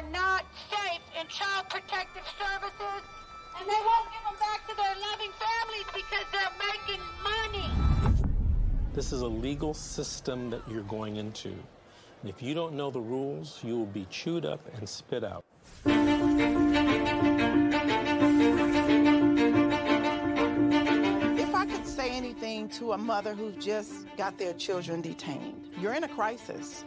are not safe in child protective services, and they won't give them back to their loving families because they're making money. This is a legal system that you're going into. And if you don't know the rules, you will be chewed up and spit out. If I could say anything to a mother who just got their children detained, you're in a crisis.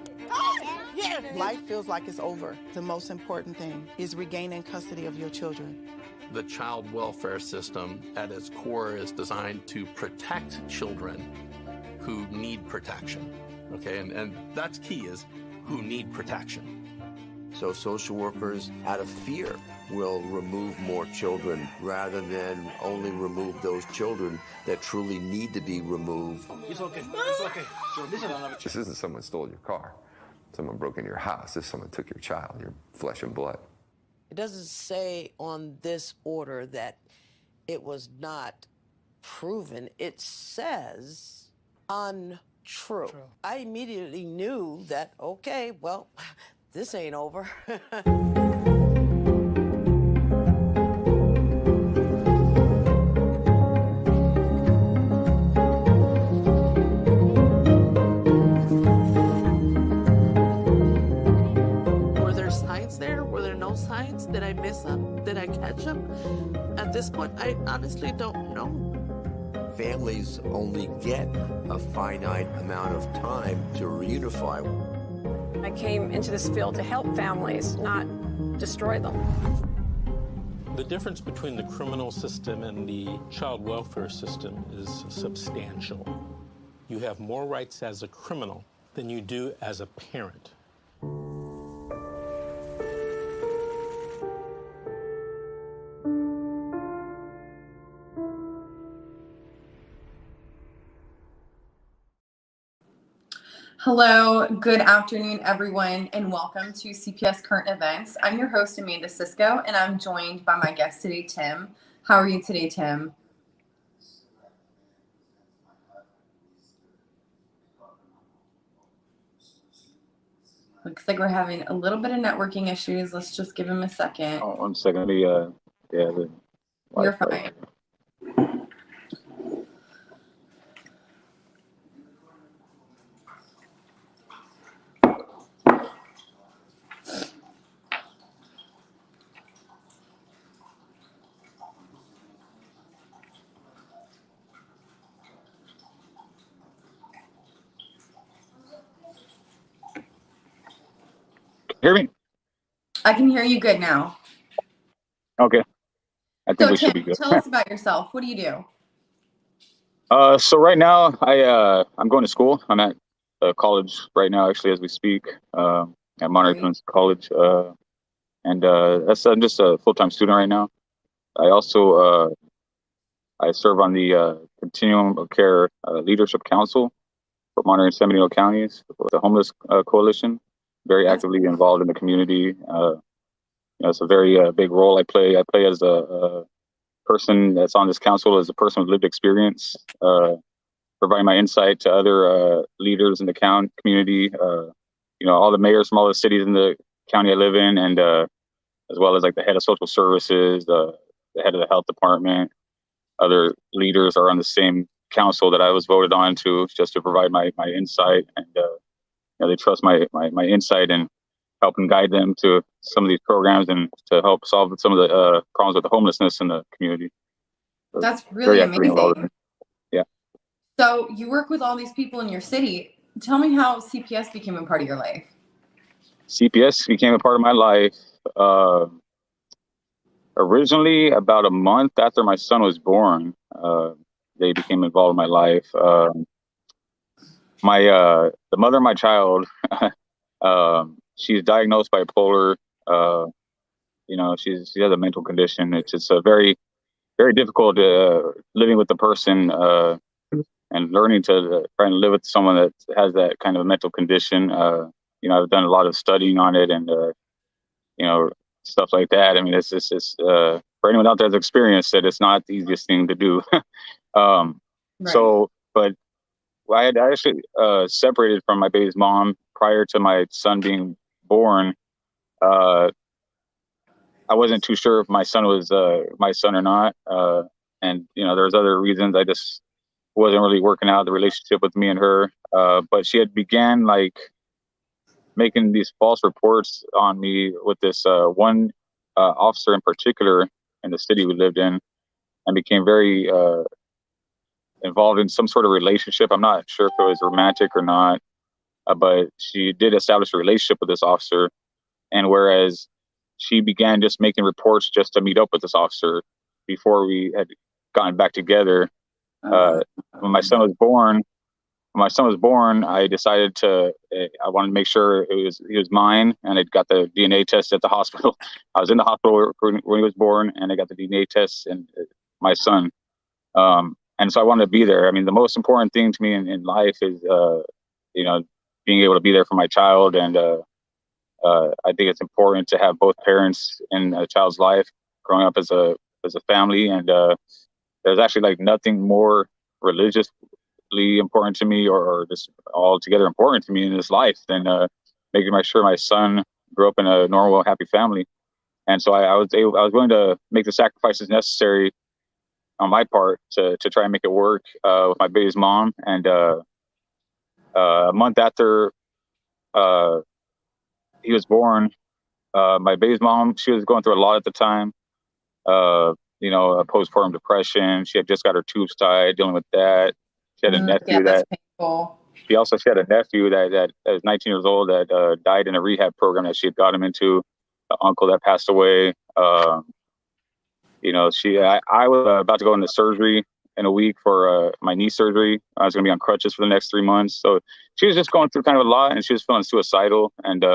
Yeah. Life feels like it's over. The most important thing is regaining custody of your children. The child welfare system at its core is designed to protect children who need protection, okay? And that's key, is who need protection. So social workers, out of fear, will remove more children rather than only remove those children that truly need to be removed. It's okay. It's okay. This isn't someone stole your car. Someone broke into your house. This is someone took your child, your flesh and blood. It doesn't say on this order that it was not proven. It says untrue. True. I immediately knew that, okay, well, this ain't over. Were there signs there? Were there no signs? Did I miss them? Did I catch them? At this point, I honestly don't know. Families only get a finite amount of time to reunify. I came into this field to help families, not destroy them. The difference between the criminal system and the child welfare system is substantial. You have more rights as a criminal than you do as a parent. Hello, good afternoon, everyone, and welcome to CPS Current Events. I'm your host, Amanda Cisco, and I'm joined by my guest today, Tim. How are you today, Tim? Looks like we're having a little bit of networking issues. Let's just give him a second. Oh, 1 second. You're fine. Hear me? I can hear you good now. Okay. I think So, we should be Tim, good. tell us about yourself. What do you do? So right now, I'm going to school. I'm at college right now, actually, as we speak, at Monterey Community College, and I'm just a full-time student right now. I also I serve on the Continuum of Care Leadership Council for Monterey and San Bernardino counties, with the Homeless Coalition. Very actively involved in the community. It's a very big role I play. I play as a person that's on this council, as a person with lived experience, providing my insight to other leaders in the community. All the mayors from all the cities in the county I live in, and as well as like the head of social services, the head of the health department. Other leaders are on the same council that I was voted on to, just to provide my insight, and they trust my insight and help and guide them to some of these programs and to help solve some of the problems with the homelessness in the community. So that's really amazing. Yeah. So you work with all these people in your city. Tell me how CPS became a part of your life. CPS became a part of my life originally about a month after my son was born. They became involved in my life. The mother of my child, she's diagnosed bipolar. She has a mental condition. It's just a very, very difficult living with the person and learning to try and live with someone that has that kind of mental condition. I've done a lot of studying on it and stuff like that. I mean, it's for anyone out there that's experienced it, it's not the easiest thing to do. Right. So, but I had actually separated from my baby's mom prior to my son being born. I wasn't too sure if my son was my son or not. And, you know, there's other reasons. I just wasn't really working out the relationship with me and her. But she had began like making these false reports on me with this one officer in particular in the city we lived in, and became very involved in some sort of relationship. I'm not sure if it was romantic or not, but she did establish a relationship with this officer. And whereas she began just making reports just to meet up with this officer before we had gotten back together. When my son was born, I decided I wanted to make sure he was mine, and I got the DNA test at the hospital. I was in the hospital when he was born, and I got the DNA test and my son. And so I wanted to be there. I mean, the most important thing to me in life is, you know, being able to be there for my child. And I think it's important to have both parents in a child's life growing up as a family. And there's actually like nothing more religiously important to me or just altogether important to me in this life than making sure my son grew up in a normal, happy family. And so I was willing to make the sacrifices necessary on my part to try and make it work with my baby's mom. And a month after he was born, my baby's mom, she was going through a lot at the time. You know, postpartum depression. She had just got her tubes tied, dealing with that. She had a nephew that's painful. She had a nephew that was 19 years old that died in a rehab program that she had got him into. An uncle that passed away. You know, I was about to go into surgery in a week for my knee surgery. I was going to be on crutches for the next 3 months. So she was just going through kind of a lot, and she was feeling suicidal. And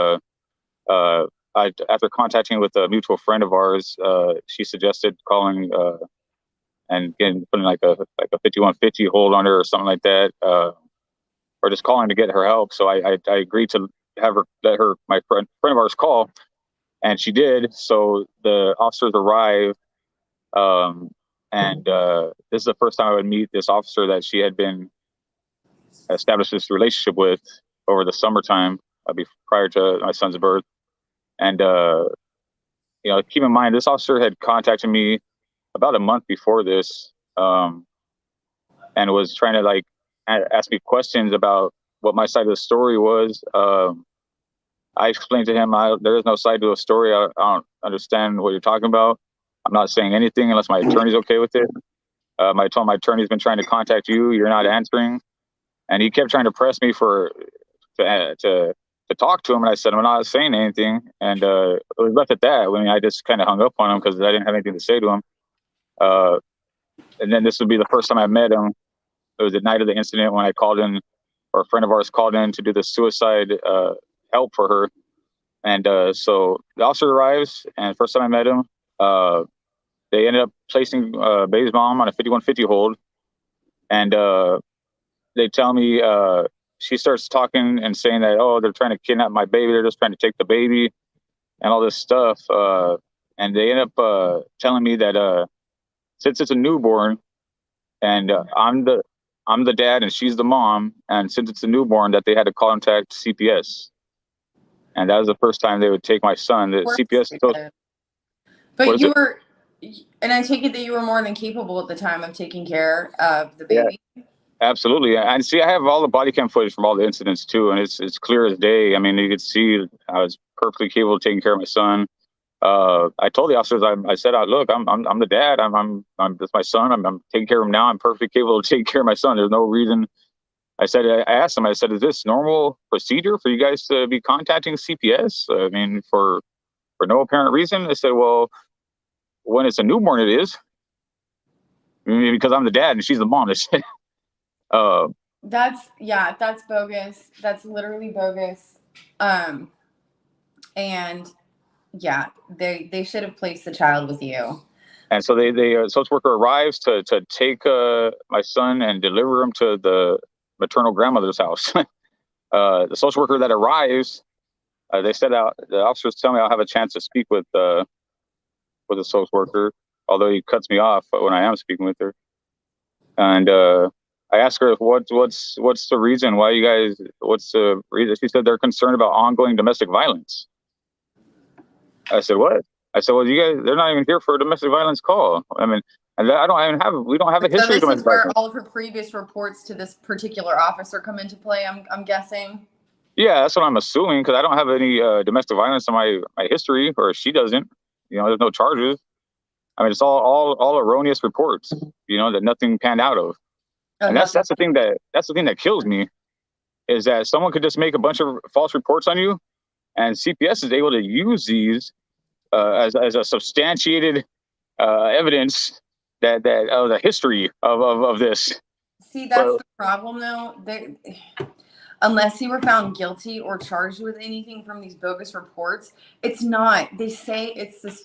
after contacting with a mutual friend of ours, she suggested calling and putting like a 5150 hold on her or something like that, or just calling to get her help. So I agreed to let my friend of ours call, and she did. So the officers arrived, and this is the first time I would meet this officer that she had been established this relationship with over the summertime prior to my son's birth. And you know, keep in mind, this officer had contacted me about a month before this, and was trying to like ask me questions about what my side of the story was. I explained to him, there is no side to a story. I don't understand what you're talking about. I'm not saying anything unless my attorney's okay with it. I told my attorney's been trying to contact you. You're not answering. And he kept trying to press me to talk to him. And I said, I'm not saying anything. And it was left at that. I mean, I just kind of hung up on him because I didn't have anything to say to him. And then this would be the first time I met him. It was the night of the incident when I called in, or a friend of ours called in to do the suicide help for her. And so the officer arrives, and first time I met him, they ended up placing baby's mom on a 5150 hold. And they tell me, she starts talking and saying that, oh, they're trying to kidnap my baby. They're just trying to take the baby and all this stuff. And they end up telling me that since it's a newborn, and I'm the dad and she's the mom, and since it's a newborn, that they had to contact CPS. And that was the first time they would take my son. The CPS. But you were, and I take it that you were more than capable at the time of taking care of the baby. Yeah, absolutely. And see, I have all the body cam footage from all the incidents too, and it's clear as day. I mean, you could see I was perfectly capable of taking care of my son. I told the officers, I said, look, I'm the dad. That's my son. I'm taking care of him now. I'm perfectly capable of taking care of my son. There's no reason. I asked them, I said, is this normal procedure for you guys to be contacting CPS? I mean, for no apparent reason. They said, well, when it's a newborn, it is. I mean, because I'm the dad and she's the mom. That's bogus. That's literally bogus. And yeah, they should have placed the child with you. And so the social worker arrives to take my son and deliver him to the maternal grandmother's house. The social worker that arrives, they said the officers tell me I'll have a chance to speak with the social worker, although he cuts me off when I am speaking with her. And I asked her what's the reason why you guys, what's the reason? She said they're concerned about ongoing domestic violence. I said, what? I said, well, you guys, they're not even here for a domestic violence call. I mean, and we don't have a So history of this is domestic where violence. all of her previous reports to this particular officer come into play, I'm guessing. Yeah, that's what I'm assuming, because I don't have any domestic violence in my history, or she doesn't. There's no charges. I mean, it's all erroneous reports. That nothing panned out of. And that's the thing that kills me, is that someone could just make a bunch of false reports on you, and CPS is able to use these as a substantiated evidence that of the history of this. See, that's the problem, though. Unless he were found guilty or charged with anything from these bogus reports, it's not. They say it's this.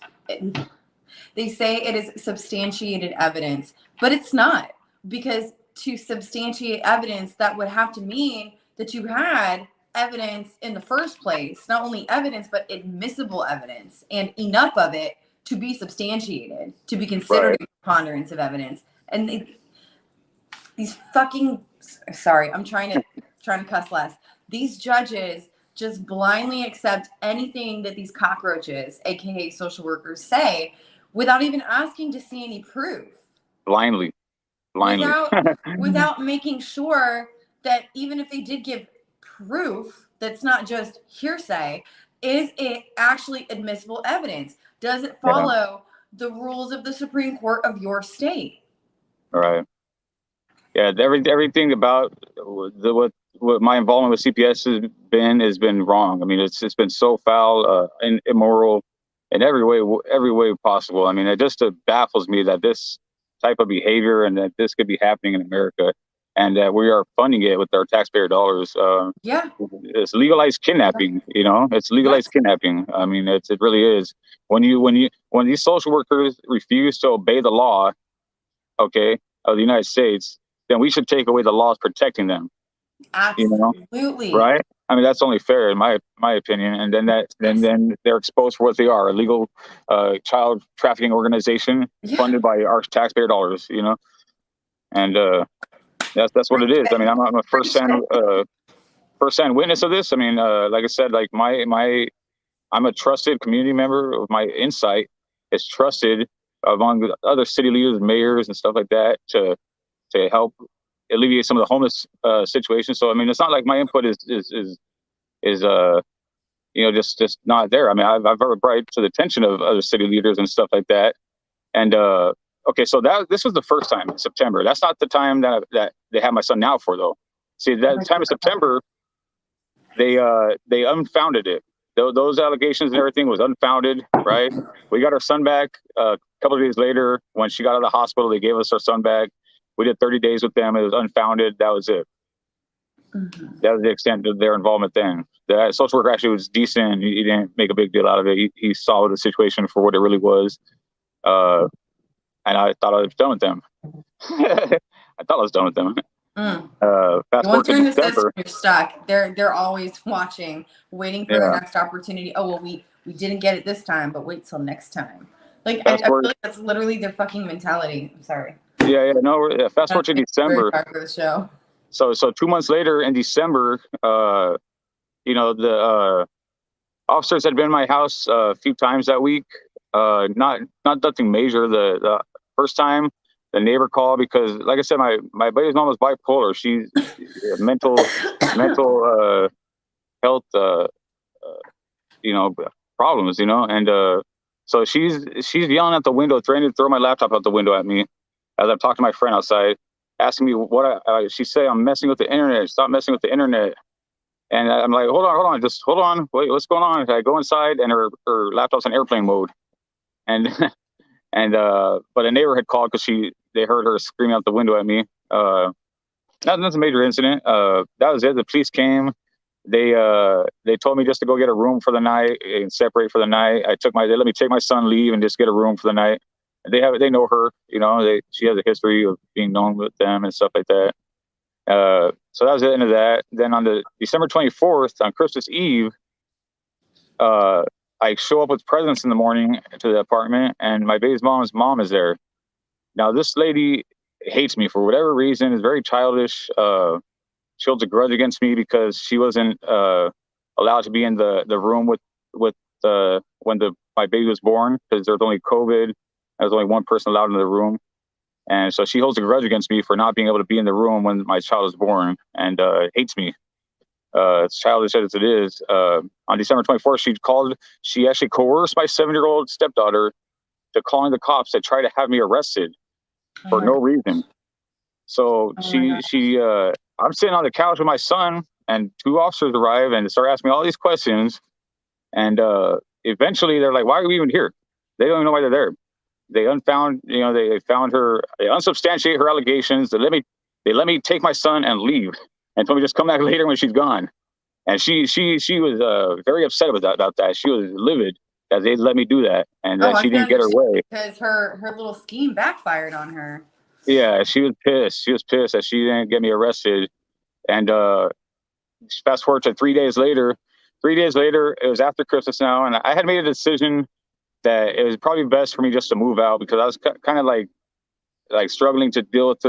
They say it is substantiated evidence, but it's not, because to substantiate evidence, that would have to mean that you had evidence in the first place, not only evidence, but admissible evidence, and enough of it to be substantiated, to be considered a preponderance of evidence. And these fucking, sorry, I'm trying to cuss less. These judges just blindly accept anything that these cockroaches, aka social workers, say, without even asking to see any proof. Blindly. Without making sure that even if they did give proof, that's not just hearsay, is it actually admissible evidence? Does it follow the rules of the Supreme Court of your state? Right. Yeah, everything about what my involvement with CPS has been wrong. I mean, it's been so foul and immoral in every way possible. I mean, it just baffles me that this type of behavior and that this could be happening in America, and that we are funding it with our taxpayer dollars. It's legalized kidnapping. It's legalized kidnapping. I mean, it really is. When these social workers refuse to obey the law, of the United States, then we should take away the laws protecting them. Absolutely. Right? I mean, that's only fair in my opinion. And then they're exposed for what they are, a legal child trafficking organization funded by our taxpayer dollars, And that's what it is. I mean, I'm a first-hand witness of this. I mean, like I said, like I'm a trusted community member. Of my insight is trusted among other city leaders, mayors, and stuff like that to help alleviate some of the homeless situation. So I mean, it's not like my input is just not there. I mean, I've brought it to the attention of other city leaders and stuff like that. And so this was the first time in September. That's not the time that they have my son now for, though. See, that time in September, they unfounded it. Those allegations and everything was unfounded, right? We got our son back a couple of days later. When she got out of the hospital, they gave us our son back. We did 30 days with them. It was unfounded. That was it. Mm-hmm. That was the extent of their involvement then. The social worker actually was decent. He didn't make a big deal out of it. He saw the situation for what it really was. And I thought I was done with them. Once you're in the system, you're stuck. They're always watching, waiting for their next opportunity. Oh, well, we didn't get it this time, but wait till next time. Like, I feel like that's literally their fucking mentality. I'm sorry. No. Fast forward to December. The show. So 2 months later in December, the officers had been in my house a few times that week. Not nothing major. The first time, the neighbor called because, like I said, my buddy's mom was bipolar. She's mental health problems, and so she's yelling at the window, threatening to throw my laptop out the window at me as I'm talking to my friend outside, asking me what she said I'm messing with the internet. Stop messing with the internet. And I'm like, hold on, just hold on. Wait, what's going on? I go inside and her laptop's in airplane mode. And but a neighbor had called because they heard her screaming out the window at me. That's a major incident. That was it. The police came. They told me just to go get a room for the night and separate for the night. They let me take my son, leave, and just get a room for the night. They know her, she has a history of being known with them and stuff like that. So that was the end of that. Then on the December 24th, on Christmas Eve, I show up with presents in the morning to the apartment, and my baby's mom's mom is there. Now, this lady hates me for whatever reason, is very childish. She holds a grudge against me because she wasn't allowed to be in the room with when my baby was born, because there was only COVID. There was only one person allowed in the room. And so she holds a grudge against me for not being able to be in the room when my child was born, and hates me. It's childish as it is. On December 24th, she actually coerced my 7-year-old stepdaughter to calling the cops to try to have me arrested for no reason. So I'm sitting on the couch with my son, and 2 officers arrive and start asking me all these questions. And eventually they're like, why are we even here? They don't even know why they're there. They found her, they unsubstantiate her allegations. They let me take my son and leave, and told me just come back later when she's gone. And she was very upset about that. She was livid that they let me do that, and that she didn't get her way. Because her little scheme backfired on her. Yeah, she was pissed. She was pissed that she didn't get me arrested. And fast forward to 3 days later. 3 days later, it was after Christmas now, and I had made a decision that it was probably best for me just to move out, because I was kind of like struggling to deal with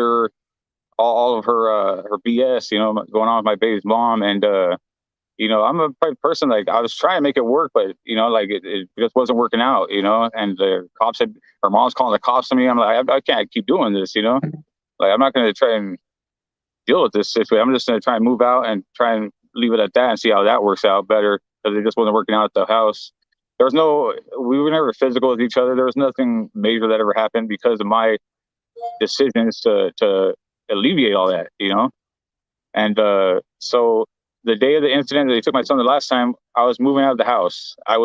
all of her BS, going on with my baby's mom. And I'm a type of person, like, I was trying to make it work, but it just wasn't working out, and the cops her mom's calling the cops on me. I'm like, I can't keep doing this, like, I'm not going to try and deal with this situation. I'm just going to try and move out and try and leave it at that and see how that works out better, because it just wasn't working out at the house. We were never physical with each other. There was nothing major that ever happened because of my decisions to alleviate all that, And so the day of the incident that they took my son the last time, I was moving out of the house. I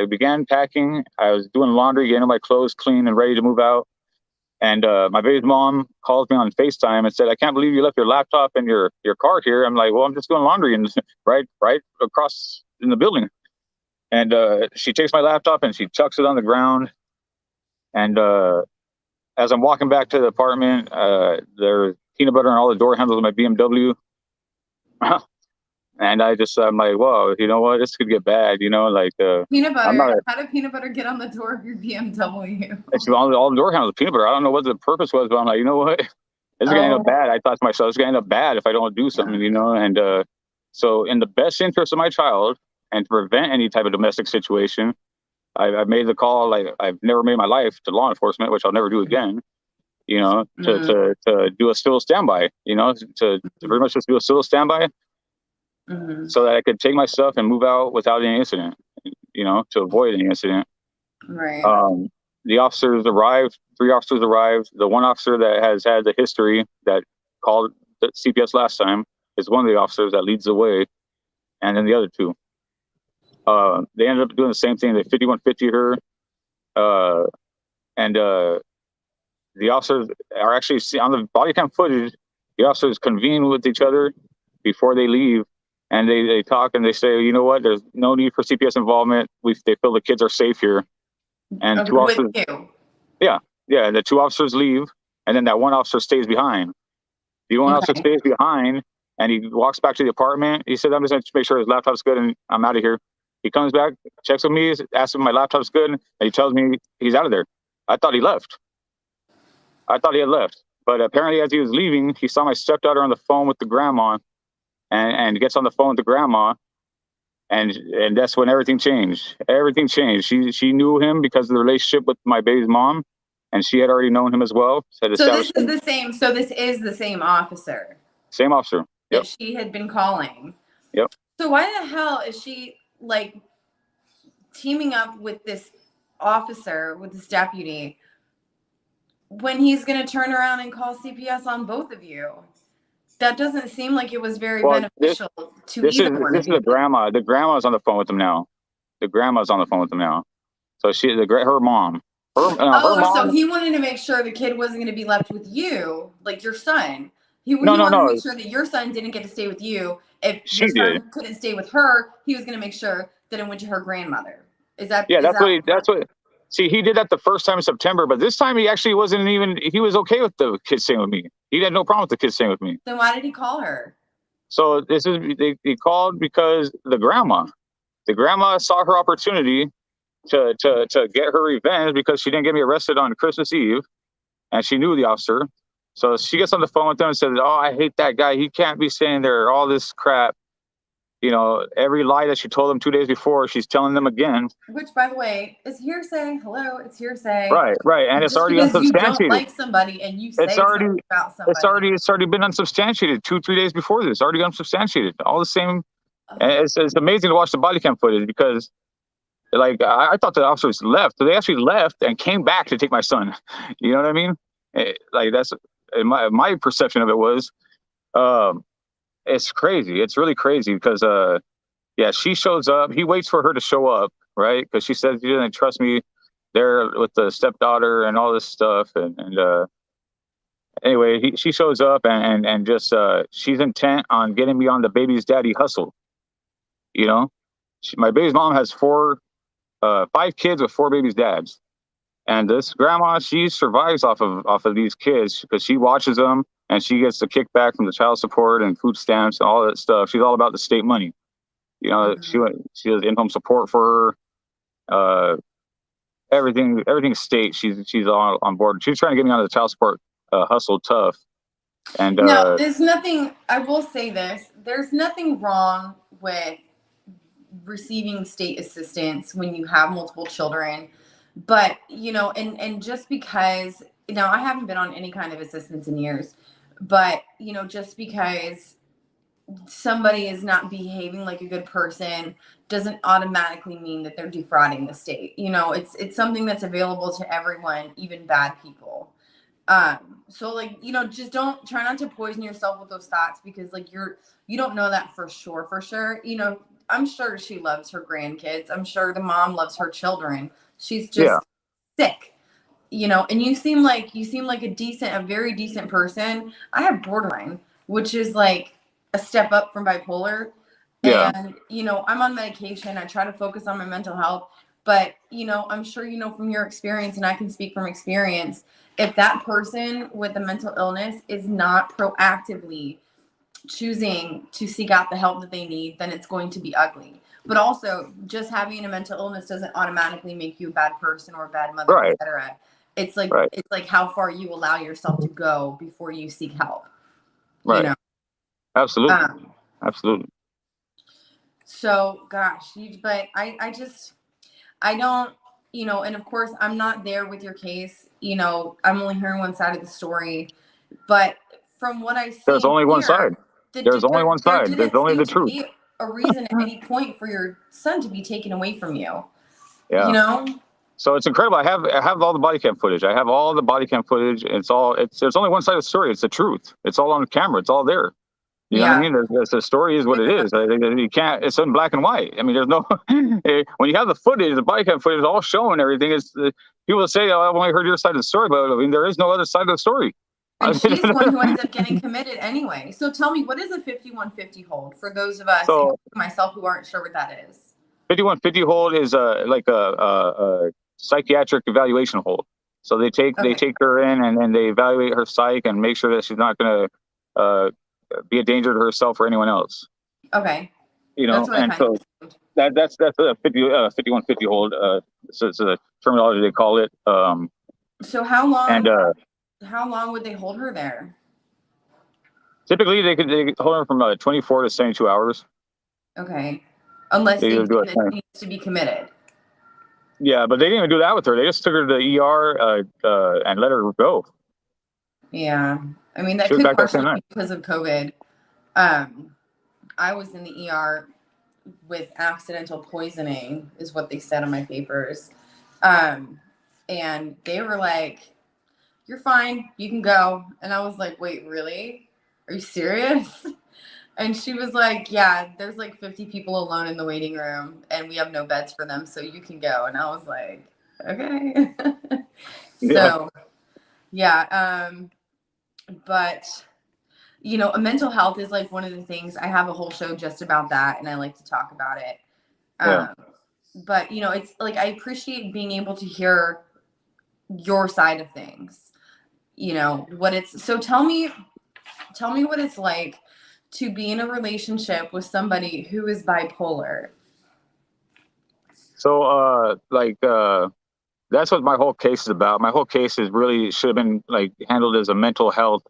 began packing. I was doing laundry, getting my clothes clean and ready to move out. And my baby's mom called me on FaceTime and said, I can't believe you left your laptop and your car here. I'm like, well, I'm just doing laundry and right across in the building. And she takes my laptop and she chucks it on the ground. And as I'm walking back to the apartment, there's peanut butter on all the door handles of my BMW. And I'm like, whoa, you know what? This could get bad, Peanut butter. How did peanut butter get on the door of your BMW? It's all the door handles of peanut butter. I don't know what the purpose was, but I'm like, you know what? This is going to end up bad. I thought to myself, this is going to end up bad if I don't do something, And so in the best interest of my child and to prevent any type of domestic situation, I made the call, like I've never made in my life, to law enforcement, which I'll never do again, to do a civil standby, to pretty much just do a civil standby. So that I could take my stuff and move out without any incident, to avoid any incident. Right. The officers arrived. 3 officers arrived. The one officer that has had the history that called the CPS last time is one of the officers that leads the way, and then the other 2. They ended up doing the same thing. They 5150 her, and the officers are actually on the body cam footage. The officers convene with each other before they leave. And they talk and they say, you know what? There's no need for CPS involvement. They feel the kids are safe here. And 2 officers. With you. Yeah. The 2 officers leave, and then that one officer stays behind. The one officer stays behind, and he walks back to the apartment. He said, "I'm just going to make sure his laptop's good, and I'm out of here." He comes back, checks with me, asks if my laptop's good, and he tells me he's out of there. I thought he left. I thought he had left, but apparently, as he was leaving, he saw my stepdaughter on the phone with the grandma. And gets on the phone with the grandma, and that's when everything changed. Everything changed. She knew him because of the relationship with my baby's mom, and she had already known him as well. So this is the same. So this is the same officer. Same officer. Yep. That she had been calling. Yep. So why the hell is she teaming up with this officer, with this deputy, when he's going to turn around and call CPS on both of you? That doesn't seem like it was very beneficial to either one of you. This is the grandma. The grandma's on the phone with them now. So her mom. Her mom. So he wanted to make sure the kid wasn't going to be left with you, like your son. He wanted to make sure that your son didn't get to stay with you. If your son couldn't stay with her, he was going to make sure that it went to her grandmother. Is that? Yeah, that's what. See, he did that the first time in September, but this time he actually wasn't even. He was okay with the kids staying with me. He had no problem with the kids staying with me. Then why did he call her? So they called because the grandma saw her opportunity to get her revenge because she didn't get me arrested on Christmas Eve, and she knew the officer. So she gets on the phone with them and says, "Oh, I hate that guy. He can't be staying there. All this crap." every lie that she told them 2 days before, she's telling them again. Which, by the way, is hearsay. Hello, it's hearsay. Right. And it's just already because unsubstantiated. You don't like somebody and you say it's already something about somebody. it's already been unsubstantiated 2-3 days before this. Already unsubstantiated. All the same. And it's amazing to watch the body cam footage because, like, I thought the officers left, so they actually left and came back to take my son. You know what I mean? Like, that's my perception of it was, it's crazy. It's really crazy because, she shows up. He waits for her to show up, right? Because she says she doesn't trust me there with the stepdaughter and all this stuff. And anyway, she shows up and just she's intent on getting me on the baby's daddy hustle. My baby's mom has 5 kids with 4 babies' dads, and this grandma, she survives off of these kids because she watches them and she gets the kickback from the child support and food stamps and all that stuff. She's all about the state money. She does in-home support for her. Everything state. She's all on board. She's trying to get me on the child support hustle tough. And no, there's nothing. I will say this: there's nothing wrong with receiving state assistance when you have multiple children, but and just because I haven't been on any kind of assistance in years, but just because somebody is not behaving like a good person doesn't automatically mean that they're defrauding the state. It's something that's available to everyone, even bad people. So just try not to poison yourself with those thoughts because you don't know that for sure. I'm sure she loves her grandkids. I'm sure the mom loves her children. She's just sick, and you seem like a very decent person. I have borderline, which is like a step up from bipolar. Yeah. And, I'm on medication. I try to focus on my mental health, but, I'm sure, from your experience, and I can speak from experience, if that person with a mental illness is not proactively choosing to seek out the help that they need, then it's going to be ugly. But also, just having a mental illness doesn't automatically make you a bad person or a bad mother, right. etc. It's like It's like how far you allow yourself to go before you seek help. Right. Absolutely. Absolutely. So, gosh, but I don't, and of course, I'm not there with your case. I'm only hearing one side of the story, but from what I see, there's only one side. There's only one side. There's only the truth. Be a reason at any point for your son to be taken away from you. Yeah. So it's incredible. I have all the body cam footage. I have all the body cam footage. There's only one side of the story. It's the truth. It's all on camera. It's all there. You know what I mean? The story is what it is. You can't. It's in black and white. I mean, there's no. When you have the footage, the body cam footage, all showing everything. People say, "Oh, I've only heard your side of the story," but I mean, there is no other side of the story. And she's the one who ends up getting committed anyway. So tell me, what is a 5150 hold for those of us, including myself, who aren't sure what that is? 5150 hold is like a psychiatric evaluation hold. So they take her in and then they evaluate her psych and make sure that she's not going to be a danger to herself or anyone else. Okay. That's a 5150 hold. So it's a terminology they call it. So how long would they hold her there? Typically, they hold her from 24 to 72 hours. Okay. Unless they think that she needs to be committed. Yeah, but they didn't even do that with her. They just took her to the ER and let her go. Yeah. I mean, that could partially be because of COVID. I was in the ER with accidental poisoning, is what they said on my papers. And they were like, "You're fine. You can go." And I was like, "Wait, really? Are you serious?" And she was like, "Yeah, there's like 50 people alone in the waiting room and we have no beds for them, so you can go." And I was like, "Okay." So, but mental health is like one of the things. I have a whole show just about that, and I like to talk about it. But it's like, I appreciate being able to hear your side of things. So tell me what it's like to be in a relationship with somebody who is bipolar. So that's what my whole case is about. My whole case should have been like handled as a mental health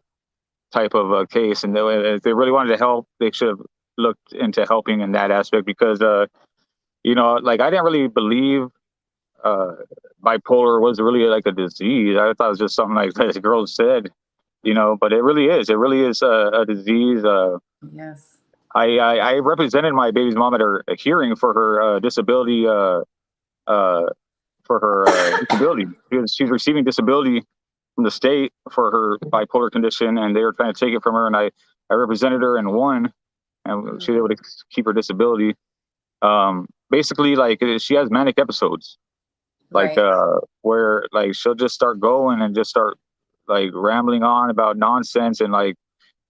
type of case, and if they really wanted to help, they should have looked into helping in that aspect because, you know, like I didn't really believe bipolar was really like a disease. I thought it was just something like this girl said, you know, but it really is. It really is a disease. Yes. I represented my baby's mom at her hearing for her disability, disability. She's receiving disability from the state for her bipolar condition, and they were trying to take it from her, and I represented her and won, and she was able to keep her disability. Basically, like she has manic episodes, like where like she'll just start going and just start like rambling on about nonsense, and like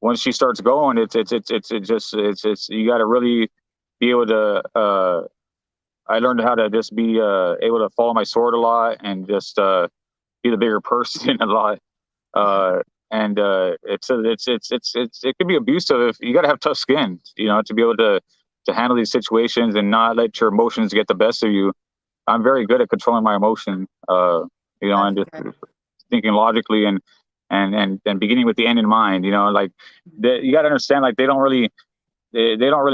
once she starts going, it's you got to really be able to. I learned how to just be able to follow my sword a lot and just be the bigger person a lot. And it can be abusive if you got to have tough skin, you know, to be able to handle these situations and not let your emotions get the best of you. I'm very good at controlling my emotion, you know, and just thinking logically and beginning with the end in mind, you know, like you got to understand, like they don't really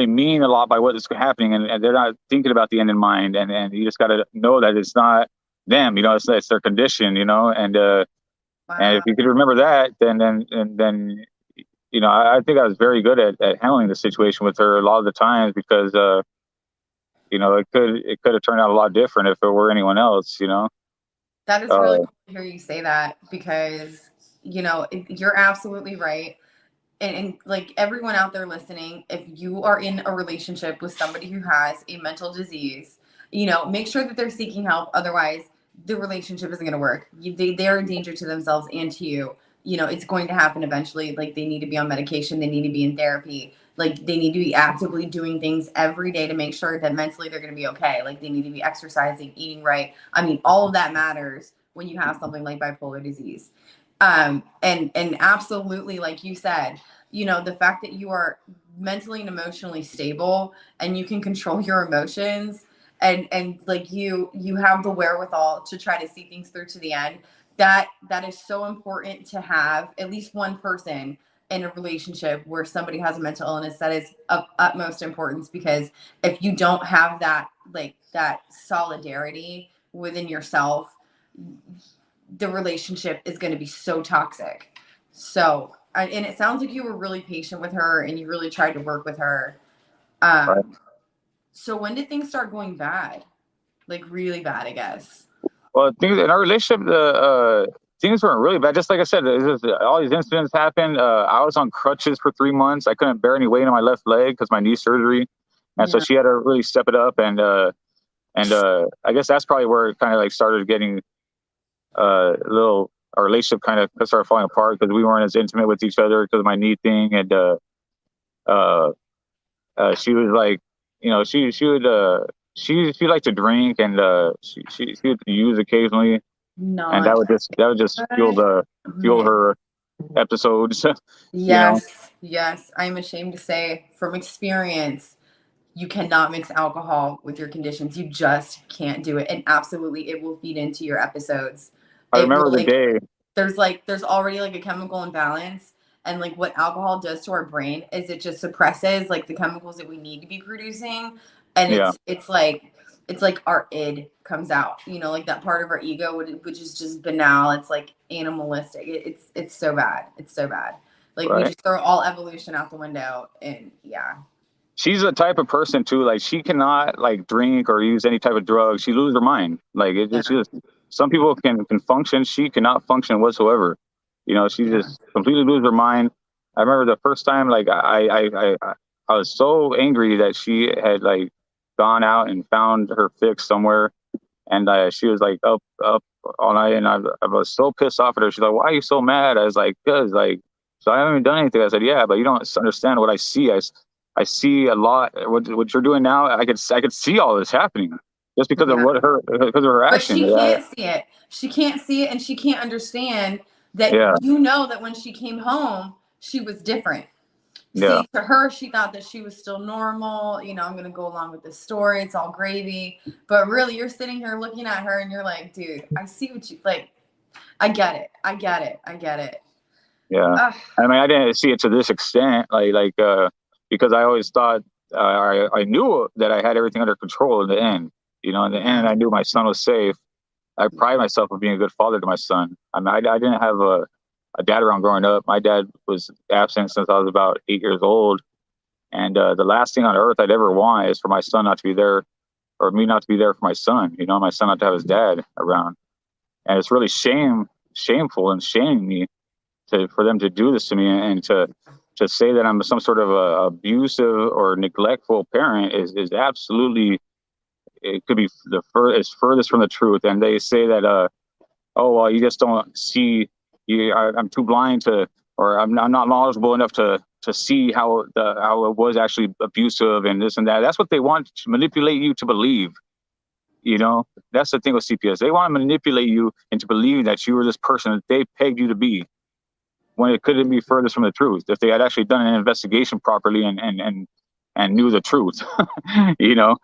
mean a lot by what is happening, and they're not thinking about the end in mind, and you just got to know that it's not them, you know, it's their condition, you know, and if you could remember that, then you know, I think I was very good at handling the situation with her a lot of the times because you know, it could have turned out a lot different if it were anyone else, you know. That is really cool to hear you say that because, you know, you're absolutely right. And like everyone out there listening, if you are in a relationship with somebody who has a mental disease, you know, make sure that they're seeking help. Otherwise, the relationship isn't going to work. They're in danger to themselves and to you. You know, it's going to happen eventually. Like they need to be on medication. They need to be in therapy. Like they need to be actively doing things every day to make sure that mentally they're going to be okay. Like they need to be exercising, eating right. I mean, all of that matters when you have something like bipolar disease. And absolutely, like you said, you know, the fact that you are mentally and emotionally stable and you can control your emotions and like you have the wherewithal to try to see things through to the end, that is so important to have at least one person in a relationship where somebody has a mental illness. That is of utmost importance, because if you don't have that, like that solidarity within yourself, the relationship is going to be so toxic. So, and it sounds like you were really patient with her and you really tried to work with her. Right. So when did things start going bad? Like really bad, I guess. Well, things in our relationship, things weren't really bad. Just like I said, all these incidents happened. I was on crutches for 3 months. I couldn't bear any weight on my left leg because my knee surgery, and so she had to really step it up. And I guess that's probably where it kind of like started getting a little. Our relationship kind of started falling apart because we weren't as intimate with each other because of my knee thing. And she was like, you know, she liked to drink, and she would use occasionally, and that would just fuel her episodes. You know? Yes. I'm ashamed to say from experience, you cannot mix alcohol with your conditions. You just can't do it. And absolutely, it will feed into your episodes. I remember the day. There's already like a chemical imbalance. And like what alcohol does to our brain is it just suppresses like the chemicals that we need to be producing. And it's like our id comes out, you know, like that part of our ego, which is just banal. It's like animalistic. It's so bad. It's so bad. Like we just throw all evolution out the window, and She's the type of person too, like she cannot like drink or use any type of drug. She loses her mind. Like it's just some people can function. She cannot function whatsoever. You know, she just completely loses her mind. I remember the first time, like I was so angry that she had like gone out and found her fix somewhere, and she was like up all night, and I was so pissed off at her. She's like, "Why are you so mad?" I was like, "Cause like, so I haven't even done anything." I said, "Yeah, but you don't understand what I see. I see a lot. What you're doing now, I could see all this happening just because of her action." But she can't see it. She can't see it, and she can't understand that. You know that when she came home, she was different. See, to her, she thought that she was still normal. You know, I'm gonna go along with this story. It's all gravy. But really, you're sitting here looking at her, and you're like, dude, I see what you like. I get it. Yeah. I mean, I didn't see it to this extent. because I always thought I knew that I had everything under control in the end. You know, in the end, I knew my son was safe. I pride myself on being a good father to my son. I mean, I didn't have a dad around growing up. My dad was absent since I was about 8 years old. And the last thing on earth I'd ever want is for my son not to be there, or me not to be there for my son. You know, my son not to have his dad around. And it's really shameful and shaming me for them to do this to me, and to say that I'm some sort of a abusive or neglectful parent is absolutely, it could be it's furthest from the truth. And they say that oh well, you just don't see, I'm too blind to, or I'm not knowledgeable enough to see how it was actually abusive and this and that. That's what they want to manipulate you to believe. You know, that's the thing with CPS. They want to manipulate you into believing that you were this person that they pegged you to be, when it couldn't be furthest from the truth. If they had actually done an investigation properly and knew the truth, you know.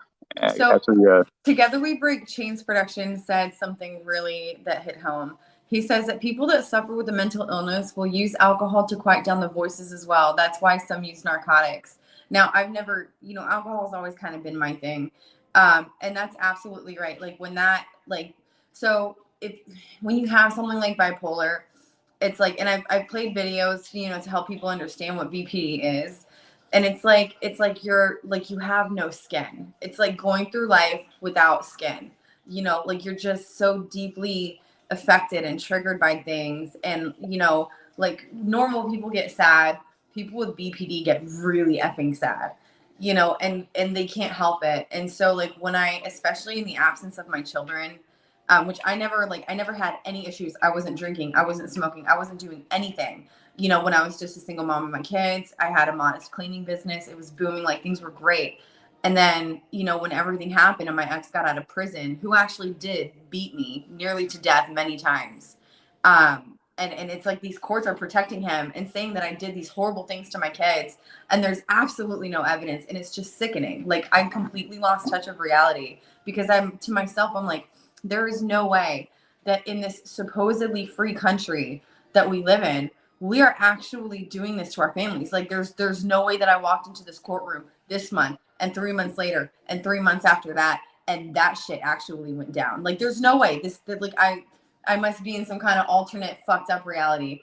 So actually, Together We Break Chains Production said something really that hit home. He says that people that suffer with a mental illness will use alcohol to quiet down the voices as well. That's why some use narcotics. Now, I've never, alcohol has always kind of been my thing. And that's absolutely right. Like when when you have something like bipolar, it's like, and I've played videos, to help people understand what BPD is. And it's like you have no skin. It's like going through life without skin, like you're just so deeply affected and triggered by things. And, like normal people get sad. People with BPD get really effing sad, and they can't help it. And so like when especially in the absence of my children, which I never had any issues. I wasn't drinking. I wasn't smoking. I wasn't doing anything. When I was just a single mom of my kids, I had a modest cleaning business. It was booming. Like things were great. And then, when everything happened and my ex got out of prison, who actually did beat me nearly to death many times. And it's like these courts are protecting him and saying that I did these horrible things to my kids. And there's absolutely no evidence. And it's just sickening. Like I completely lost touch of reality because I'm like, there is no way that in this supposedly free country that we live in, we are actually doing this to our families. Like there's no way that I walked into this courtroom this month and 3 months later and 3 months after that, and that shit actually went down. Like there's no way I must be in some kind of alternate fucked up reality.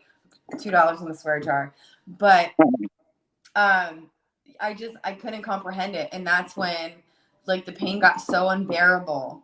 $2 in the swear jar. But I couldn't comprehend it. And that's when like the pain got so unbearable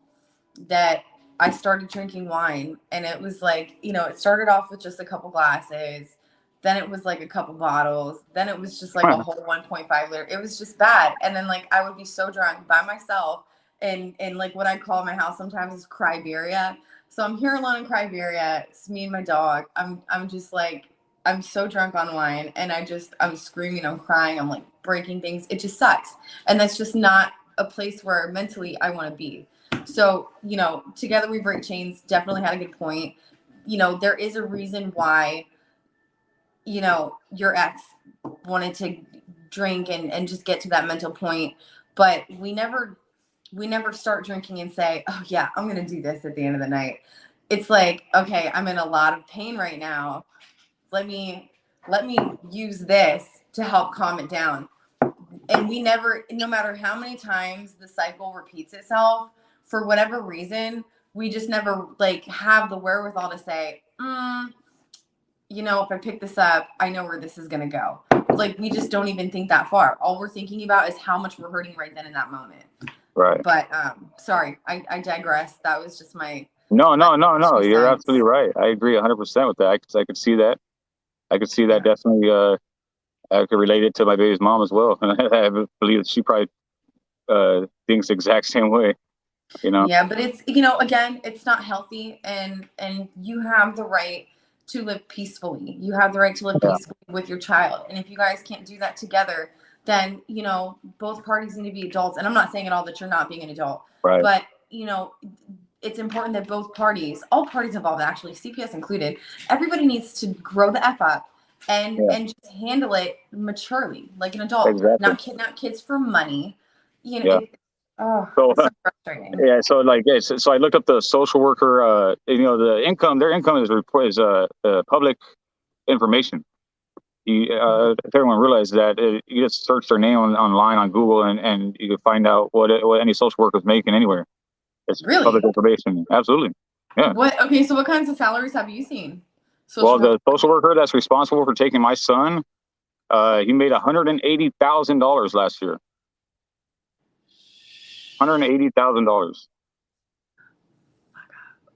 that I started drinking wine. And it was like, it started off with just a couple glasses. Then it was like a couple bottles. Then it was just like a whole 1.5 liter. It was just bad. And then like I would be so drunk by myself and like what I call my house sometimes is Cryberia. So I'm here alone in Cryberia. It's me and my dog. I'm just like, I'm so drunk on wine and I'm screaming, I'm crying, I'm like breaking things. It just sucks. And that's just not a place where mentally I want to be. So, Together We Break Chains definitely had a good point. There is a reason why, your ex wanted to drink and just get to that mental point. But we never start drinking and say, oh yeah, I'm going to do this at the end of the night. It's like, okay, I'm in a lot of pain right now. Let me use this to help calm it down. And we never, no matter how many times the cycle repeats itself, for whatever reason, we just never like have the wherewithal to say, if I pick this up, I know where this is going to go. Like we just don't even think that far. All we're thinking about is how much we're hurting right then in that moment. right. But sorry, I digress. That was just my No. You're absolutely right. I agree 100% with that. I could see that. I could see that definitely. I could relate it to my baby's mom as well. I believe that she probably thinks the exact same way. Yeah, but it's again, it's not healthy, and you have the right to live peacefully. You have the right to live peacefully with your child. And if you guys can't do that together, then both parties need to be adults. And I'm not saying at all that you're not being an adult, right. But it's important that both parties, all parties involved, actually CPS included, everybody needs to grow the F up and just handle it maturely, like an adult. Exactly. Not kidnap kids for money. So, it's so frustrating. Yeah, so like, so I looked up the social worker. The income, their income is public information. if everyone realized that, you just search their name online on Google and you can find out what any social worker is making anywhere. It's public information. Absolutely. Yeah. Okay, so what kinds of salaries have you seen? Well, the social worker that's responsible for taking my son, he made $180,000 last year. $180,000.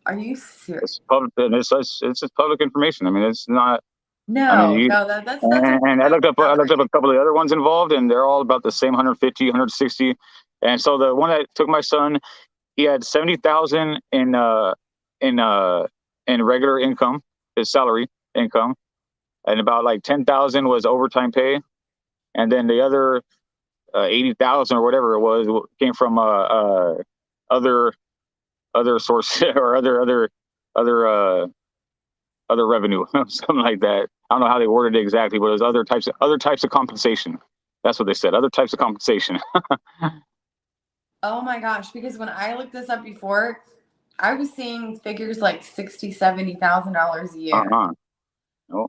Are you serious? It's public, and it's just public information. I mean, it's not. No, that's and I looked up a couple of the other ones involved, and they're all about the same 150, 160. And so the one that took my son, he had 70,000 in regular income, his salary income, and about like 10,000 was overtime pay, and then the other 80,000 or whatever it was came from other sources or other revenue, something like that. I don't know how they worded it exactly, but it was other types of compensation. That's what they said. Other types of compensation. Oh my gosh! Because when I looked this up before, I was seeing figures like $60,000, $70,000 a year. No.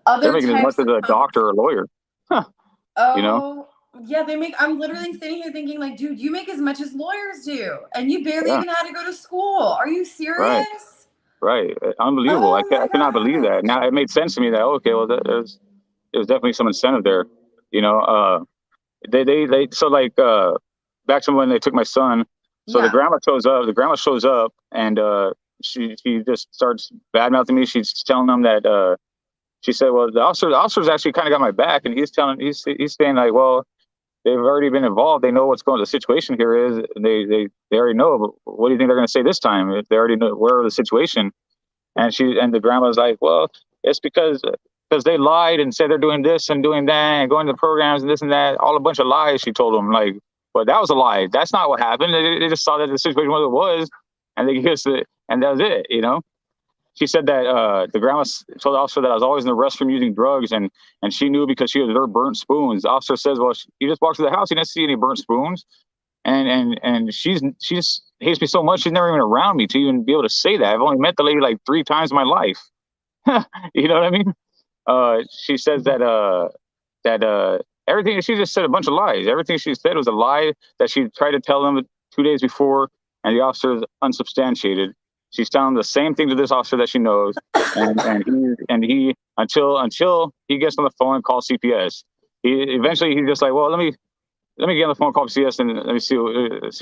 Other They're making as much as a doctor or a lawyer. Oh, you know? Yeah, I'm literally sitting here thinking like, dude, you make as much as lawyers do, and you barely even had to go to school. Are you serious? Right. Unbelievable. I cannot believe that. Now it made sense to me that, okay, well, there's definitely some incentive there. You know, they so like back to when they took my son. So the grandma shows up and she just starts bad mouthing me. She's telling them that she said, well, the officer's actually kind of got my back, and he's saying like, well, they've already been involved. They know what's going on. The situation here is they already know. But what do you think they're going to say this time? If they already know where the situation. And the grandma's like, well, it's because they lied and said they're doing this and doing that and going to programs and this and that. All a bunch of lies. She told them, like, but that was a lie. That's not what happened. They just saw that the situation was what it was, and they just and that was it. You know. She said that the grandma told the officer that I was always in the restroom using drugs, and she knew because she observed burnt spoons. The officer says, well, he just walked to the house. He didn't see any burnt spoons. And she just hates me so much. She's never even around me to even be able to say that. I've only met the lady like 3 times in my life. You know what I mean? She says that everything, she just said a bunch of lies. Everything she said was a lie that she tried to tell them 2 days before, and the officer is unsubstantiated. She's telling the same thing to this officer that she knows, and he until he gets on the phone and calls CPS. He's just like, well, let me get on the phone and call CPS and let me see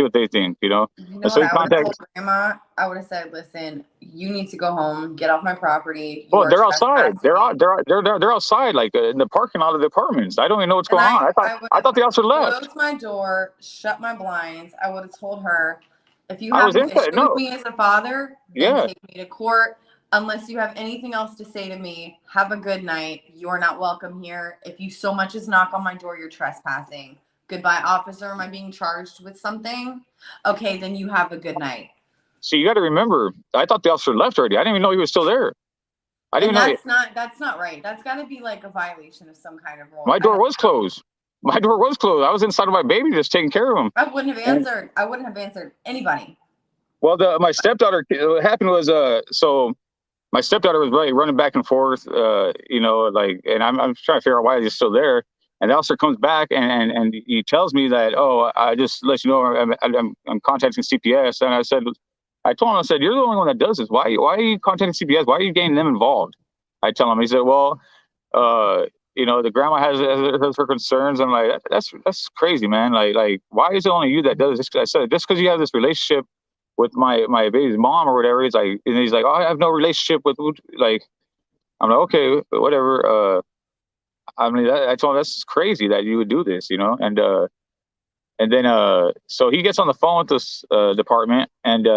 what they think, you know. You know So what I would have told Grandma? I would have said, listen, you need to go home, get off my property. Well, they're outside. They're outside, like in the parking lot of the apartments. I don't even know what's going on. I thought the officer left. Closed my door, shut my blinds. I would have told her, if you have an issue with me as a father, then take me to court. Unless you have anything else to say to me, have a good night. You are not welcome here. If you so much as knock on my door, you're trespassing. Goodbye, officer. Am I being charged with something? Okay, then you have a good night. See, you got to remember, I thought the officer left already. I didn't even know he was still there. That's not right. That's got to be like a violation of some kind of rule. My door was closed. I was inside of my baby just taking care of him. I wouldn't have answered. I wouldn't have answered anybody. Well, my stepdaughter, what happened was, so my stepdaughter was running back and forth, you know, like, and I'm trying to figure out why he's still there. And the officer comes back and he tells me that, oh, I just let you know I'm contacting CPS. And I told him, I said, you're the only one that does this. Why are you contacting CPS? Why are you getting them involved? I tell him. He said, well, you know, the grandma has her concerns. I'm like, that's crazy, man. Like, why is it only you that does this? I said, just because you have this relationship with my baby's mom or whatever. He's like, oh, I have no relationship with, like, I'm like, okay, whatever. I mean, I told him that's crazy that you would do this, you know? And then, so he gets on the phone with this department, and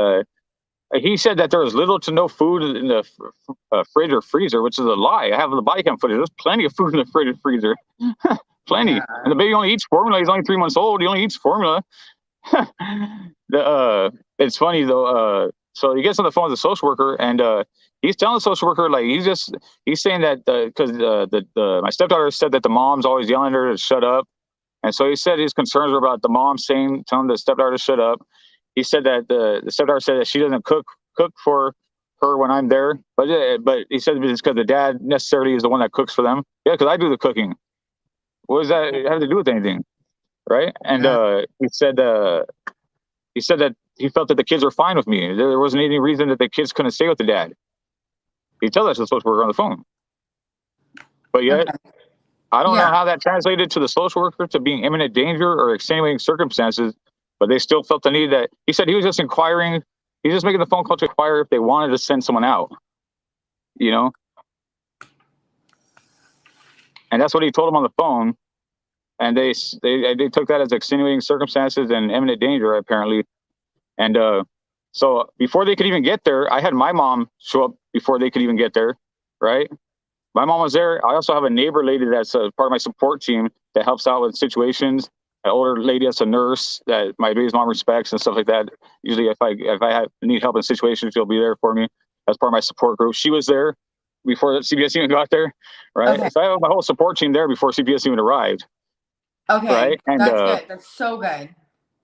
he said that there was little to no food in the fridge or freezer, which is a lie. I have the body cam footage. There's plenty of food in the fridge and freezer. Plenty. Yeah. And the baby only eats formula. He's only 3 months old. He only eats formula. It's funny though. So he gets on the phone with the social worker, and he's telling the social worker, like, he's saying that because my stepdaughter said that the mom's always yelling at her to shut up, and so he said his concerns were about the mom telling the stepdaughter to shut up. He said that the stepdaughter said that she doesn't cook for her when I'm there. But he said it's because the dad necessarily is the one that cooks for them. Yeah, because I do the cooking. What does that have to do with anything, right? And he said that he felt that the kids were fine with me. There wasn't any reason that the kids couldn't stay with the dad. He told us the social worker on the phone. But yet, I don't know how that translated to the social worker to being imminent danger or extenuating circumstances, but they still felt the need that he said he was just inquiring. He's just making the phone call to inquire if they wanted to send someone out, you know? And that's what he told them on the phone. And they took that as extenuating circumstances and imminent danger, apparently. And so before they could even get there, I had my mom show up before they could even get there, right? My mom was there. I also have a neighbor lady that's a part of my support team that helps out with situations. An older lady that's a nurse that my baby's mom respects and stuff like that. Usually if I need help in situations, she'll be there for me as part of my support group. She was there before CPS even got there, right? Okay. So I have my whole support team there before CPS even arrived. Okay, right? And, that's good. That's so good.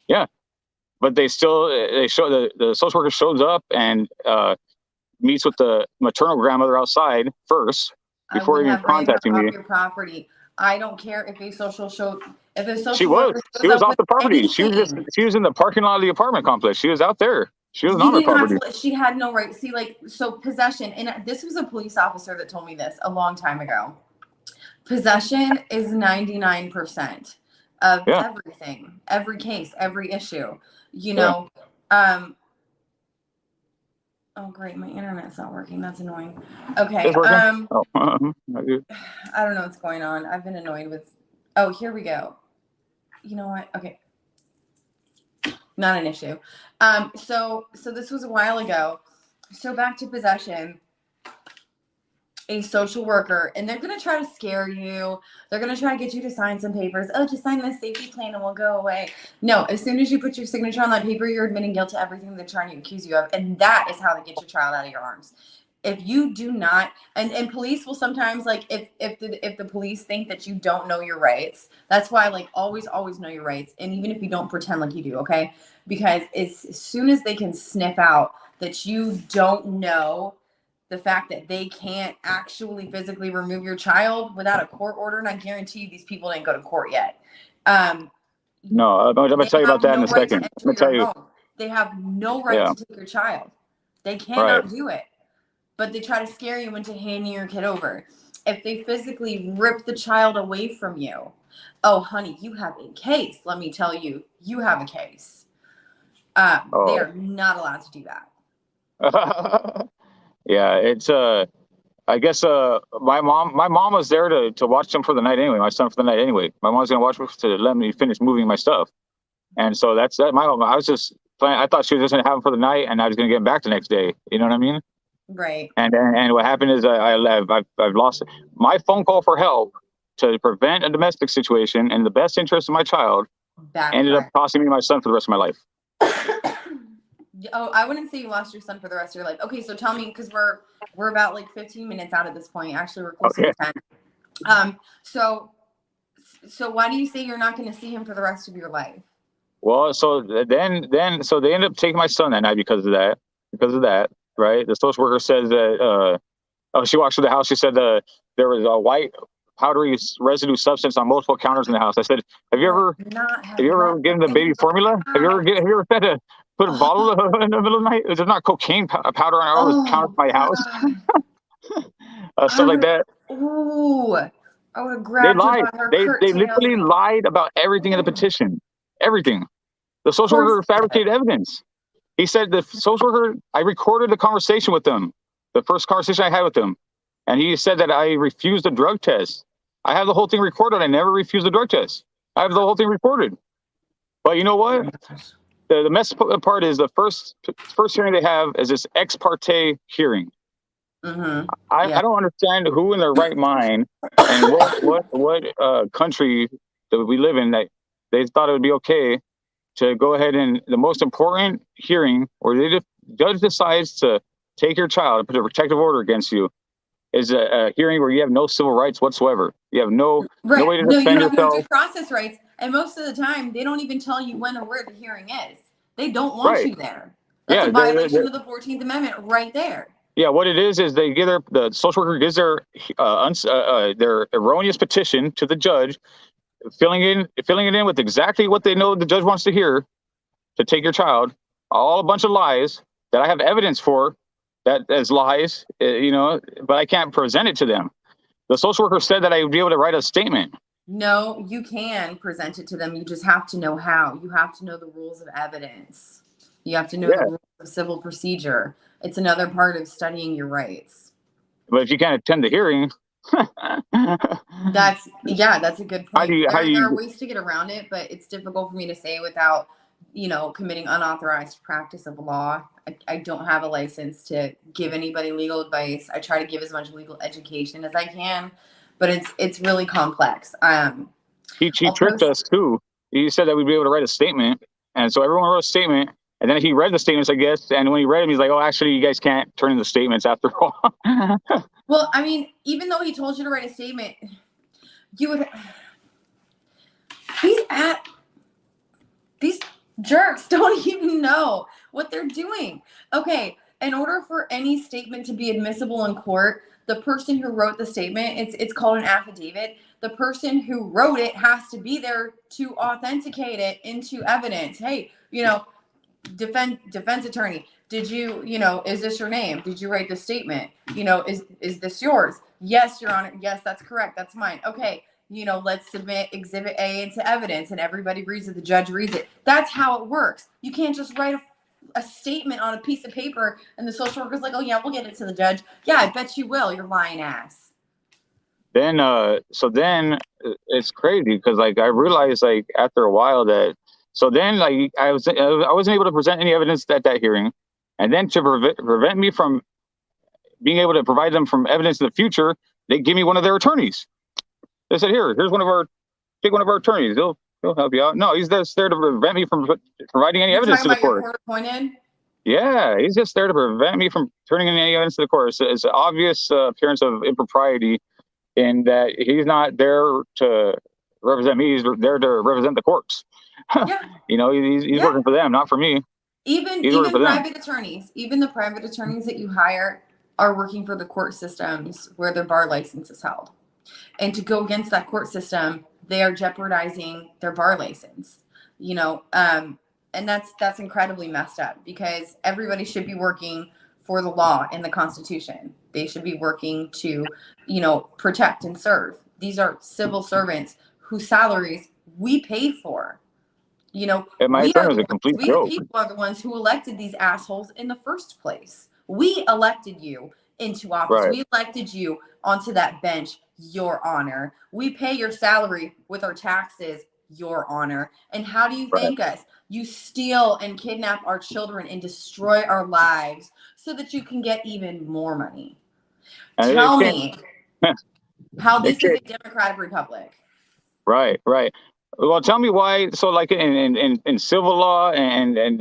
Yeah, but they show the social worker shows up and meets with the maternal grandmother outside first before even contacting me. Your property. I don't care if a social She was off the property. She was in the parking lot of the apartment complex. She was out there. She was on the property. She had no right. See, like, so possession, and this was a police officer that told me this a long time ago. Possession is 99% of everything, every case, every issue. You know, oh great, my internet's not working. That's annoying. Okay. I don't know what's going on. I've been annoyed with. Oh, here we go. You know what? Okay. Not an issue. So this was a while ago. So back to possession. A social worker, and they're going to try to scare you. They're going to try to get you to sign some papers. Oh, just sign this safety plan and we'll go away. No, as soon as you put your signature on that paper, you're admitting guilt to everything they're trying to accuse you of. And that is how they get your child out of your arms. If you do not, and police will sometimes, like, if the police think that you don't know your rights, that's why, like, always know your rights. And even if you don't, pretend like you do, okay? Because as soon as they can sniff out that you don't know the fact that they can't actually physically remove your child without a court order, and I guarantee you these people didn't go to court yet. No, I'm going to tell you about that in a second. I'm going to tell you. They have no right to take your child. They cannot do it. But they try to scare you into handing your kid over. If they physically rip the child away from you, oh, honey, you have a case. Let me tell you, you have a case. They are not allowed to do that. Yeah, it's I guess my mom was there to watch them for the night anyway. My son for the night anyway. My mom's gonna watch me to let me finish moving my stuff, and so that's that. My mom, I was just planning. I thought she was just gonna have him for the night, and I was gonna get him back the next day. You know what I mean? Right. And what happened is I've lost it. My phone call for help to prevent a domestic situation in the best interest of my child ended up costing me my son for the rest of my life. Oh, I wouldn't say you lost your son for the rest of your life. Okay, so tell me, because we're about like 15 minutes out at this point. Actually, we're close to 10. So why do you say you're not going to see him for the rest of your life? Well, so then so they ended up taking my son that night because of that, right? The social worker says that she walks through the house. She said there was a white powdery residue substance on multiple counters in the house. I said, have you ever given the baby formula? Have you ever had to put a bottle in the middle of the night? There's not cocaine powder on all the counters of my house. Stuff like that. Ooh, I would have grabbed They lied. They literally lied about everything in the petition. Everything. The social worker fabricated evidence. He said the social worker, I recorded the conversation with them, the first conversation I had with them. And he said that I refused a drug test. I have the whole thing recorded. I never refused a drug test. I have the whole thing recorded. But you know what? The messed part is the first hearing they have is this ex parte hearing. Mm-hmm. I don't understand who in their right mind and what country that we live in that they thought it would be okay to go ahead and the most important hearing where the judge decides to take your child and put a protective order against you is a hearing where you have no civil rights whatsoever. You have no way to defend yourself. No due process rights. And most of the time, they don't even tell you when or where the hearing is. They don't want you there. That's a violation of the 14th Amendment right there. Yeah, what it is they give the social worker gives their erroneous petition to the judge, filling it in with exactly what they know the judge wants to hear, to take your child, all a bunch of lies that I have evidence for, that as lies, but I can't present it to them. The social worker said that I would be able to write a statement. No, you can present it to them. You just have to know how. You have to know the rules of evidence. You have to know the rules of civil procedure. It's another part of studying your rights. But if you can't attend the hearing, that's a good point. There are ways to get around it, but it's difficult for me to say without, committing unauthorized practice of law. I don't have a license to give anybody legal advice. I try to give as much legal education as I can, but it's really complex. He tricked us too. He said that we'd be able to write a statement, and so everyone wrote a statement, and then he read the statements, I guess, and when he read them, he's like, "Oh, actually, you guys can't turn in the statements after all." Well, I mean, even though he told you to write a statement, these jerks don't even know what they're doing. Okay, in order for any statement to be admissible in court, the person who wrote the statement, it's called an affidavit. The person who wrote it has to be there to authenticate it into evidence. Hey, defense attorney, did you, is this your name? Did you write the statement? Is this yours? Yes, Your Honor. Yes, that's correct. That's mine. Okay. Let's submit Exhibit A into evidence, and everybody reads it. The judge reads it. That's how it works. You can't just write a statement on a piece of paper and the social worker's like, "Oh yeah, we'll get it to the judge." Yeah, I bet you will. You're lying ass. Then it's crazy because I realized after a while that, so then I wasn't able to present any evidence at that hearing, and then to prevent me from being able to provide them from evidence in the future, they give me one of their attorneys. They said, here's take one of our attorneys. They'll help you out. No, he's just there to prevent me from providing any evidence to the court. Your court appointed? Yeah, he's just there to prevent me from turning in any evidence to the court. It's an obvious appearance of impropriety in that he's not there to represent me. He's there to represent the courts. Yeah. He's working for them, not for me. Even private attorneys, even the private attorneys that you hire are working for the court systems where their bar license is held. And to go against that court system, they are jeopardizing their bar license, and that's incredibly messed up, because everybody should be working for the law and the Constitution. They should be working to, protect and serve. These are civil servants whose salaries we pay for. And my son is a complete joke. We people are the ones who elected these assholes in the first place. We elected you into office. Right. We elected you onto that bench, Your Honor. We pay your salary with our taxes, Your Honor. And how do you thank us? You steal and kidnap our children and destroy our lives so that you can get even more money. Tell me how this is a democratic republic. Right. Well, tell me why. So, in civil law and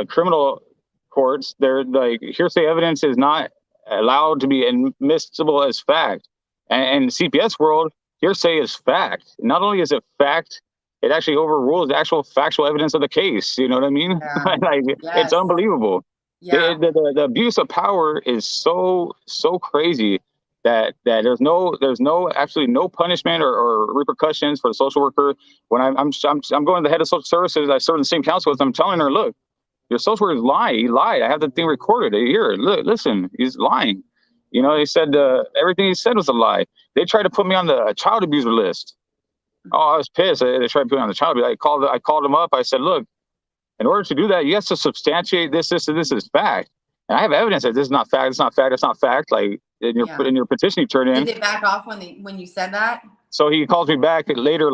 criminal courts, they're hearsay evidence is not allowed to be admissible as fact. And in the CPS world, hearsay is fact. Not only is it fact, it actually overrules the actual factual evidence of the case. You know what I mean? Yeah. It's unbelievable. Yeah. The abuse of power is so crazy that there's absolutely no punishment or repercussions for the social worker. When I'm going to the head of social services, I serve in the same council with them, telling her, look, your social worker is lying. He lied. I have the thing recorded. Here, look, listen, he's lying. They said everything he said was a lie. They tried to put me on the child abuser list. Oh, I was pissed. They tried to put me on the child abuser. I called him up. I said, look, in order to do that, you have to substantiate this is fact. And I have evidence that this is not fact. It's not fact. It's not fact. In your petition you turn in. Did they back off when you said that? So he calls me back later,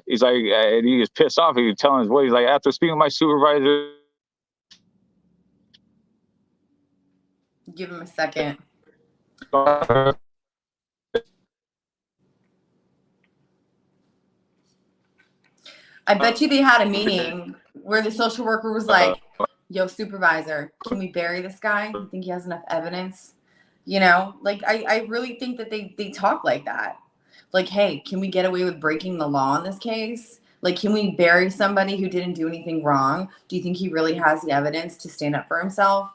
he's like, and he was pissed off. He was telling his boy, he's like, after speaking with my supervisor. Give him a second. I bet you they had a meeting where the social worker was like, yo, supervisor, can we bury this guy? You think he has enough evidence? I really think that they talk like that. Like, hey, can we get away with breaking the law in this case? Can we bury somebody who didn't do anything wrong? Do you think he really has the evidence to stand up for himself?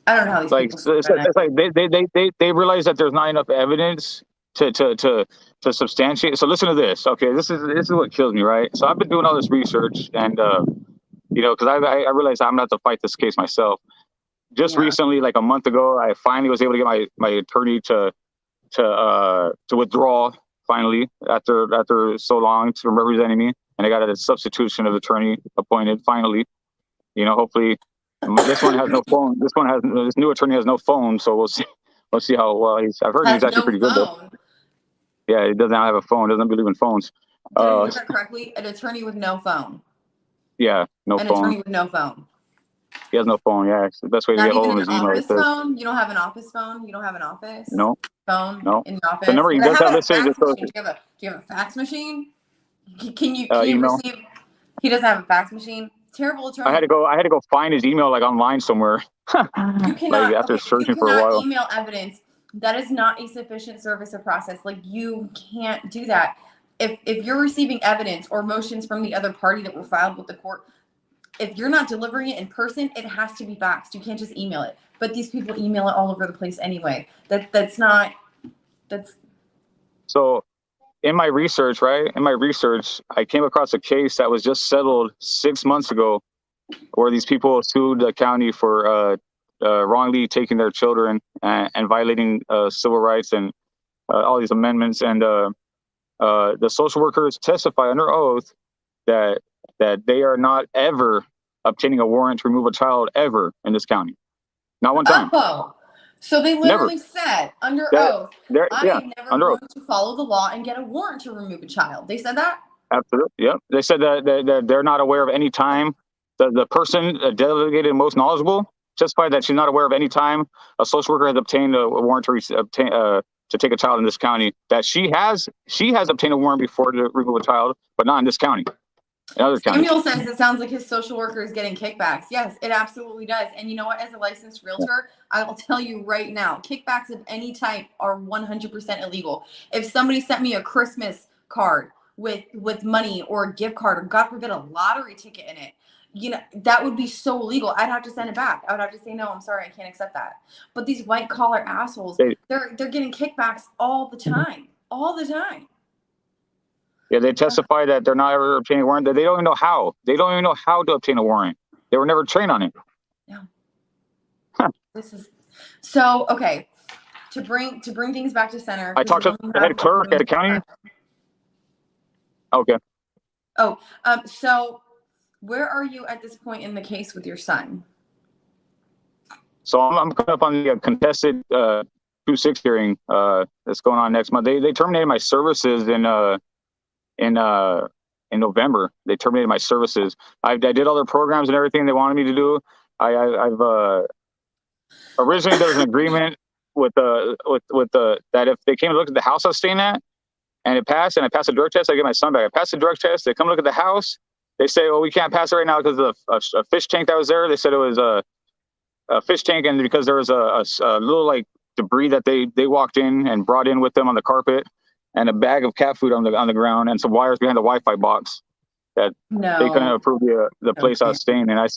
I don't know how these Like people sleep it's, at night. it's like they realize that there's not enough evidence to substantiate. So listen to this. Okay, this is what kills me, right? So I've been doing all this research, and because I realized I'm gonna have to fight this case myself. Just recently, like a month ago, I finally was able to get my attorney to withdraw finally after so long from representing me, and I got a substitution of attorney appointed finally. Hopefully this one has no phone. This new attorney has no phone, so we'll see. We'll see how well I've heard he's actually pretty good though. Yeah, he doesn't have a phone. Doesn't believe in phones. Did I hear that correctly? An attorney with no phone. Yeah, no phone. An attorney with no phone. He has no phone. Yeah, it's the best way to Not get hold even of his an email. office phone. You don't have an office phone. You don't have an office. No. Phone. No. In your office. The number he does have listed is do you have a fax machine? Can you email. receive? He doesn't have a fax machine. Terrible attorney. I had to go find his email like online somewhere. You cannot. Like after searching for a while. Email evidence. That is not a sufficient service of process. Like you can't do that. If you're receiving evidence or motions from the other party that were filed with the court, if you're not delivering it in person, it has to be faxed. You can't just email it. But these people email it all over the place anyway. That's So in my research, I came across a case that was just settled 6 months ago where these people sued the county for wrongly taking their children and violating civil rights and all these amendments. And the social workers testify under oath that they are not ever obtaining a warrant to remove a child ever in this county. Not one time. Oh, so they literally said under oath, I am never going to follow the law and get a warrant to remove a child. They said that? Absolutely. Yep. They said that they're not aware of any time the person delegated most knowledgeable testified that she's not aware of any time a social worker has obtained a warrant to take a child in this county, that she has obtained a warrant before to remove a child, but not in this county. In other counties. Samuel says it sounds like his social worker is getting kickbacks. Yes, it absolutely does. And you know what? As a licensed realtor, I will tell you right now, kickbacks of any type are 100% illegal. If somebody sent me a Christmas card with money or a gift card or God forbid a lottery ticket in it, that would be so illegal. I'd have to send it back. I would have to say, no, I'm sorry, I can't accept that. But these white collar assholes, they're getting kickbacks all the time. All the time. Yeah, they testify that they're not ever obtaining a warrant. That they don't even know how. They don't even know how to obtain a warrant. They were never trained on it. Yeah. This is so okay. To bring things back to center. I talked to the head clerk at the county. Okay. Oh, so where are you at this point in the case with your son? So I'm coming up on the contested 2-6 hearing that's going on next month. They terminated my services in November. They terminated my services. I did all their programs and everything they wanted me to do. I've originally there was an agreement with the that if they came to look at the house I was staying at and it passed and I passed the drug test, I get my son back. I passed the drug test. They come look at the house. They say, "Oh, we can't pass it right now because of a fish tank that was there." They said it was a fish tank, and because there was a little like debris that they walked in and brought in with them on the carpet, and a bag of cat food on the ground, and some wires behind the Wi-Fi box that they couldn't approve the place I was staying in. I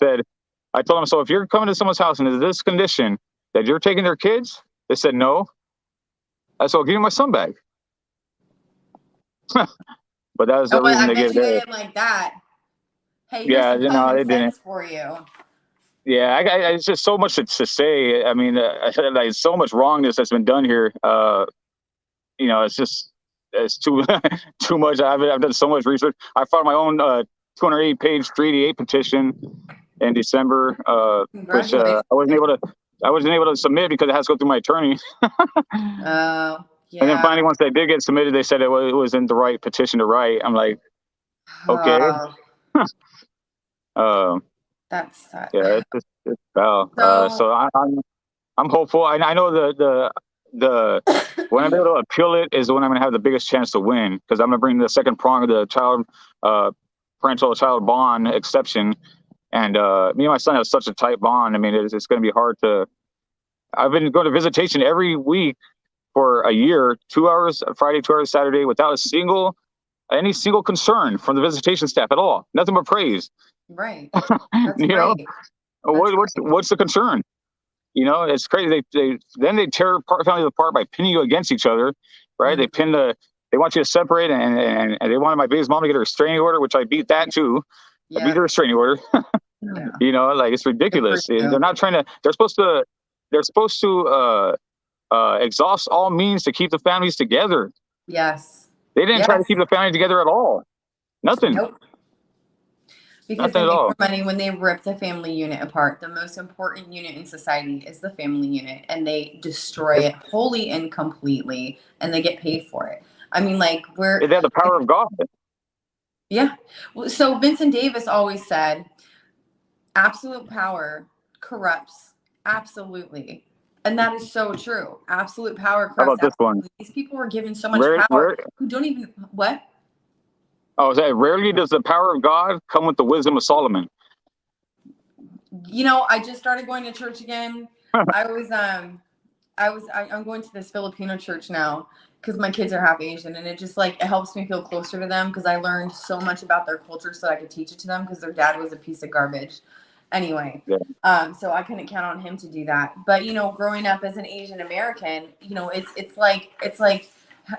told them, so if you're coming to someone's house and is this condition that you're taking their kids? They said no. I said, well, give me my son back. But that was the reason they gave it like that. Hey, yeah, no, they didn't. For you. Yeah, it's just so much to say. I mean, like so much wrongness that's been done here. It's too too much. I've done so much research. I filed my own 208-page 388 petition in December, which I wasn't able to submit because it has to go through my attorney. Yeah. And then finally, once they did get submitted, they said it wasn't the right petition to write. I'm like, okay. That's yeah, it's foul. So I'm hopeful. I know the when I'm able to appeal it is when I'm going to have the biggest chance to win, because I'm going to bring the second prong of the parental child bond exception. And me and my son have such a tight bond. I mean, it's going to be hard to. I've been going to visitation every week for a year, 2 hours Friday, 2 hours Saturday, without any single concern from the visitation staff at all. Nothing but praise. Right. That's great. What's the concern? You know, it's crazy. They tear families apart by pinning you against each other, right? Mm-hmm. They want you to separate, and they wanted my biggest mom to get a restraining order, which I beat that too. I beat the restraining order. Yeah. You know, like, it's ridiculous. you. They're not trying to. They're supposed to exhaust all means to keep the families together. Yes. They didn't try to keep the family together at all. Nothing. Nope. Because Nothing they at make all. more money when they rip the family unit apart. The most important unit in society is the family unit, and they destroy it wholly and completely, and they get paid for it. I mean, like, They have the power of God. Yeah. So Vincent Davis always said, absolute power corrupts. Absolutely. And that is so true. Absolute power corrupts. How about this one? These people were given so much power who don't even, what? Oh, rarely does the power of God come with the wisdom of Solomon. You know, I just started going to church again. I'm going to this Filipino church now because my kids are half Asian, and it just, like, it helps me feel closer to them because I learned so much about their culture so I could teach it to them because their dad was a piece of garbage. Anyway, so I couldn't count on him to do that. But, you know, growing up as an Asian American, you know, it's like,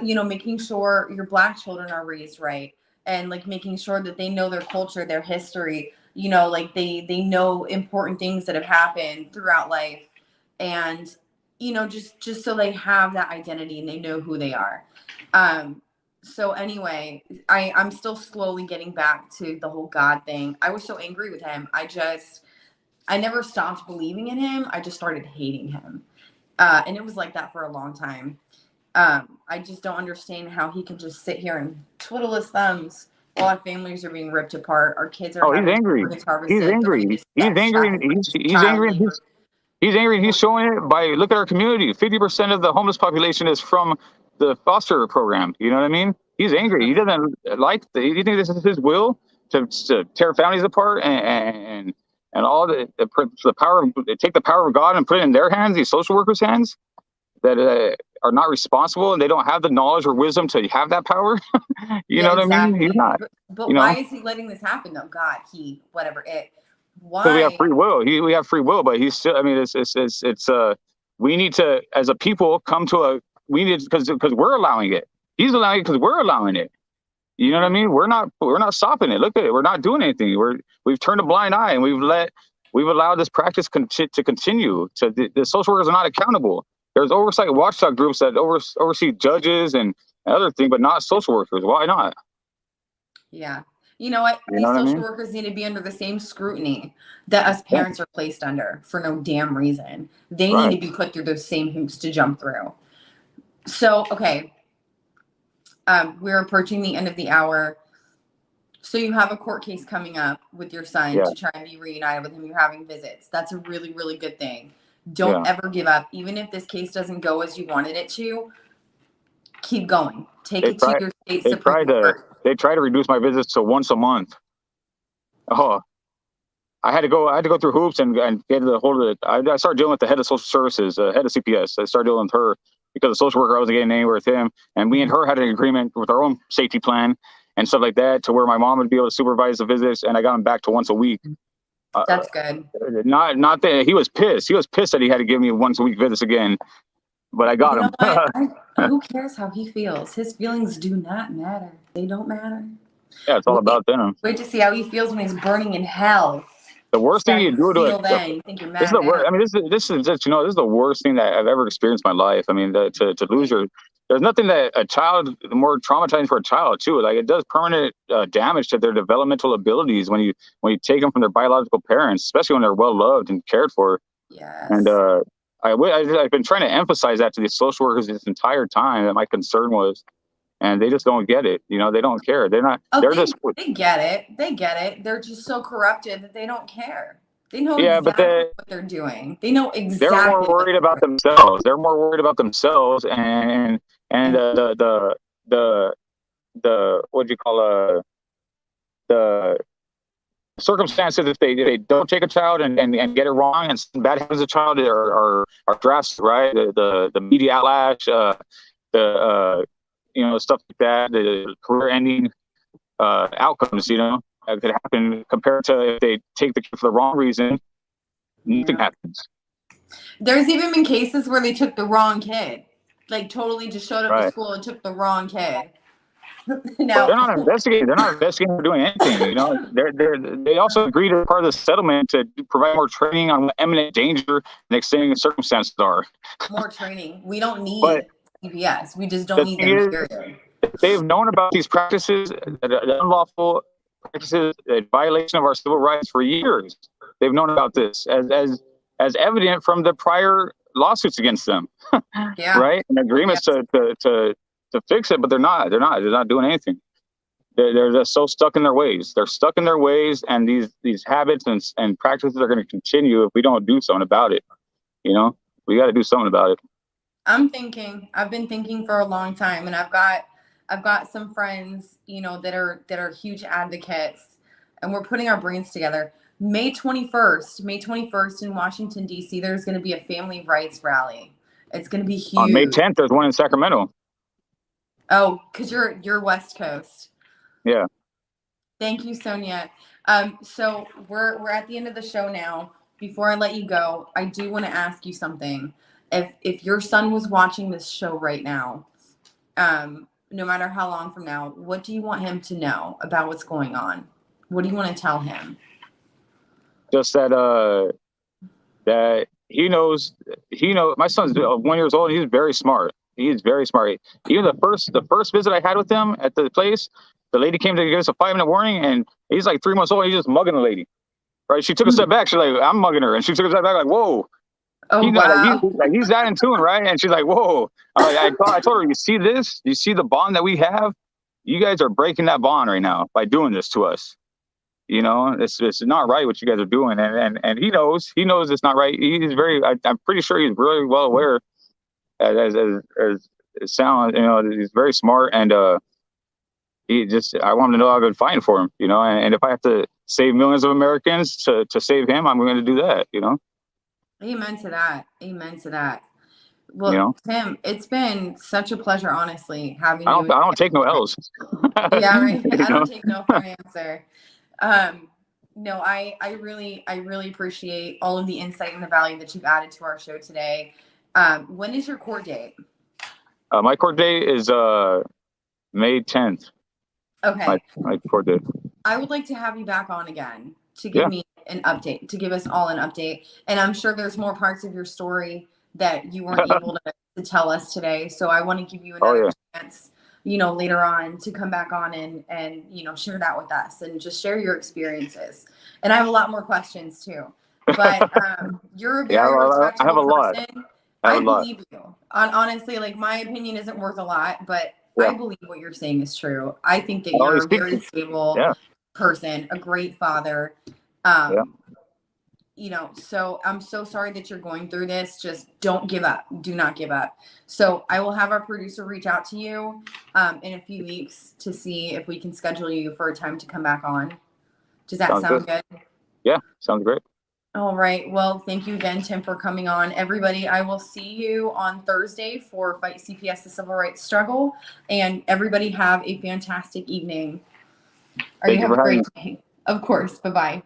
you know, making sure your Black children are raised right, and, like, making sure that they know their culture, their history, you know, like, they know important things that have happened throughout life, and, you know, just so they have that identity and they know who they are. So anyway, I'm still slowly getting back to the whole God thing. I was so angry with him. I never stopped believing in him. I just started hating him. And it was like that for a long time. I just don't understand how he can just sit here and twiddle his thumbs while our families are being ripped apart. Our kids are He's angry. He's angry. He's angry. He's angry. He's angry, and he's showing it by, look at our community. 50% of the homeless population is from the foster program. You know what I mean? He's angry. He doesn't like. You think this is his will to tear families apart and all the power? Take the power of God and put it in their hands, these social workers' hands that are not responsible, and they don't have the knowledge or wisdom to have that power. You know what I mean? He's not. But you know? Why is he letting this happen though? God, whatever it. Why? Because we have free will. We have free will, but he's still. I mean, it's we need to, as a people, come to because we're allowing it. He's allowing it because we're allowing it. You know what I mean? We're not stopping it. Look at it. We're not doing anything. We've turned a blind eye, and we've allowed this practice to continue. The social workers are not accountable. There's oversight watchdog groups that oversee judges and other things, but not social workers. Why not? Yeah. You know what? These social workers need to be under the same scrutiny that us parents are placed under for no damn reason. They need to be put through those same hoops to jump through. So, okay. We're approaching the end of the hour. So you have a court case coming up with your son to try and be reunited with him. You're having visits. That's a really, really good thing. Don't ever give up. Even if this case doesn't go as you wanted it to, keep going. Take it to your state Supreme Court. They try to reduce my visits to once a month. Oh, I had to go through hoops and get a hold of it. I started dealing with the head of social services, head of CPS. I started dealing with her because the social worker, I wasn't getting anywhere with him. And we and her had an agreement with our own safety plan and stuff like that, to where my mom would be able to supervise the visits, and I got him back to once a week. That's good. Not that he was pissed. He was pissed that he had to give me once a week visits again. But I got him. Who cares how he feels? His feelings do not matter. They don't matter. Yeah, it's all about them. Wait to see how he feels when he's burning in hell. The worst thing you do to it. You think you're mad. This is the worst. I mean, this is just, this is the worst thing that I've ever experienced in my life. I mean, to lose your. There's nothing that a child more traumatizing for a child too. Like, it does permanent damage to their developmental abilities when you take them from their biological parents, especially when they're well loved and cared for. Yes. And I've been trying to emphasize that to these social workers this entire time, that my concern was, and they just don't get it. You know, they don't care. They're not. They get it. They get it. They're just so corrupted that they don't care. They know exactly what they're doing. They know exactly. They're more worried about themselves. They're more worried about themselves and the what do you call the circumstances if they don't take a child and get it wrong and bad happens to a child are drastic, right? The media outlash, stuff like that, the career ending outcomes, that could happen, compared to if they take the kid for the wrong reason, nothing happens. There's even been cases where they took the wrong kid, like totally just showed up to school and took the wrong kid. Now, they're not investigating. They're not investigating or doing anything. You know, they also agreed as part of the settlement to provide more training on what imminent danger and extenuating circumstances are. More training. We don't need CPS. We just don't need them. They've known about these practices, the unlawful practices, a violation of our civil rights for years. They've known about this as evident from the prior lawsuits against them. Yeah. Right? And agreements to fix it, but they're not doing anything. They're just so stuck in their ways. They're stuck in their ways, and these habits and practices are going to continue if we don't do something about it. You know, we got to do something about it. I've been thinking for a long time, and I've got some friends, you know, that are huge advocates, and we're putting our brains together. May 21st in Washington, D.C., there's going to be a family rights rally. It's going to be huge. On May 10th, there's one in Sacramento. Oh, because you're West Coast. Yeah. Thank you, Sonia. So we're at the end of the show now. Before I let you go, I do want to ask you something. If your son was watching this show right now, no matter how long from now, what do you want him to know about what's going on? What do you want to tell him? Just that he knows. My son's 1 year old. He's very smart. He's very smart. Even the first visit I had with him at the place, the lady came to give us a 5-minute warning, and he's like 3 months old. He's just mugging the lady. Right? She took a step back. She's like, "I'm mugging her," and she took a step back, like, "Whoa." Oh, wow. He's that in tune, right? And she's like, "Whoa." I told her, "You see this? You see the bond that we have? You guys are breaking that bond right now by doing this to us. You know, it's not right what you guys are doing." And he knows it's not right. He's I'm pretty sure he's really well aware. As it sounds, you know, he's very smart, and I want him to know I've been fighting for him, you know, and if I have to save millions of Americans to save him, I'm going to do that, you know. Amen to that. Well, you know? Tim, it's been such a pleasure, honestly, having you. I don't take no L's. Yeah, right. I don't take no for an answer. No, I really appreciate all of the insight and the value that you've added to our show today. When is your court date? My court date is May 10th. Okay. My court date. I would like to have you back on again to give me an update, to give us all an update. And I'm sure there's more parts of your story that you weren't able to tell us today. So I want to give you another chance, you know, later on to come back on and, you know, share that with us and just share your experiences. And I have a lot more questions too, but you're a very respectable person. I believe you. Honestly, like, my opinion isn't worth a lot, but I believe what you're saying is true. I think that you're a very stable person, a great father. You know, so I'm so sorry that you're going through this. Just don't give up. Do not give up. So I will have our producer reach out to you in a few weeks to see if we can schedule you for a time to come back on. Does that sound good? Yeah, sounds great. All right. Well, thank you again, Tim, for coming on. Everybody, I will see you on Thursday for Fight CPS, the Civil Rights Struggle. And everybody have a fantastic evening. You have a great day. Of course. Bye-bye.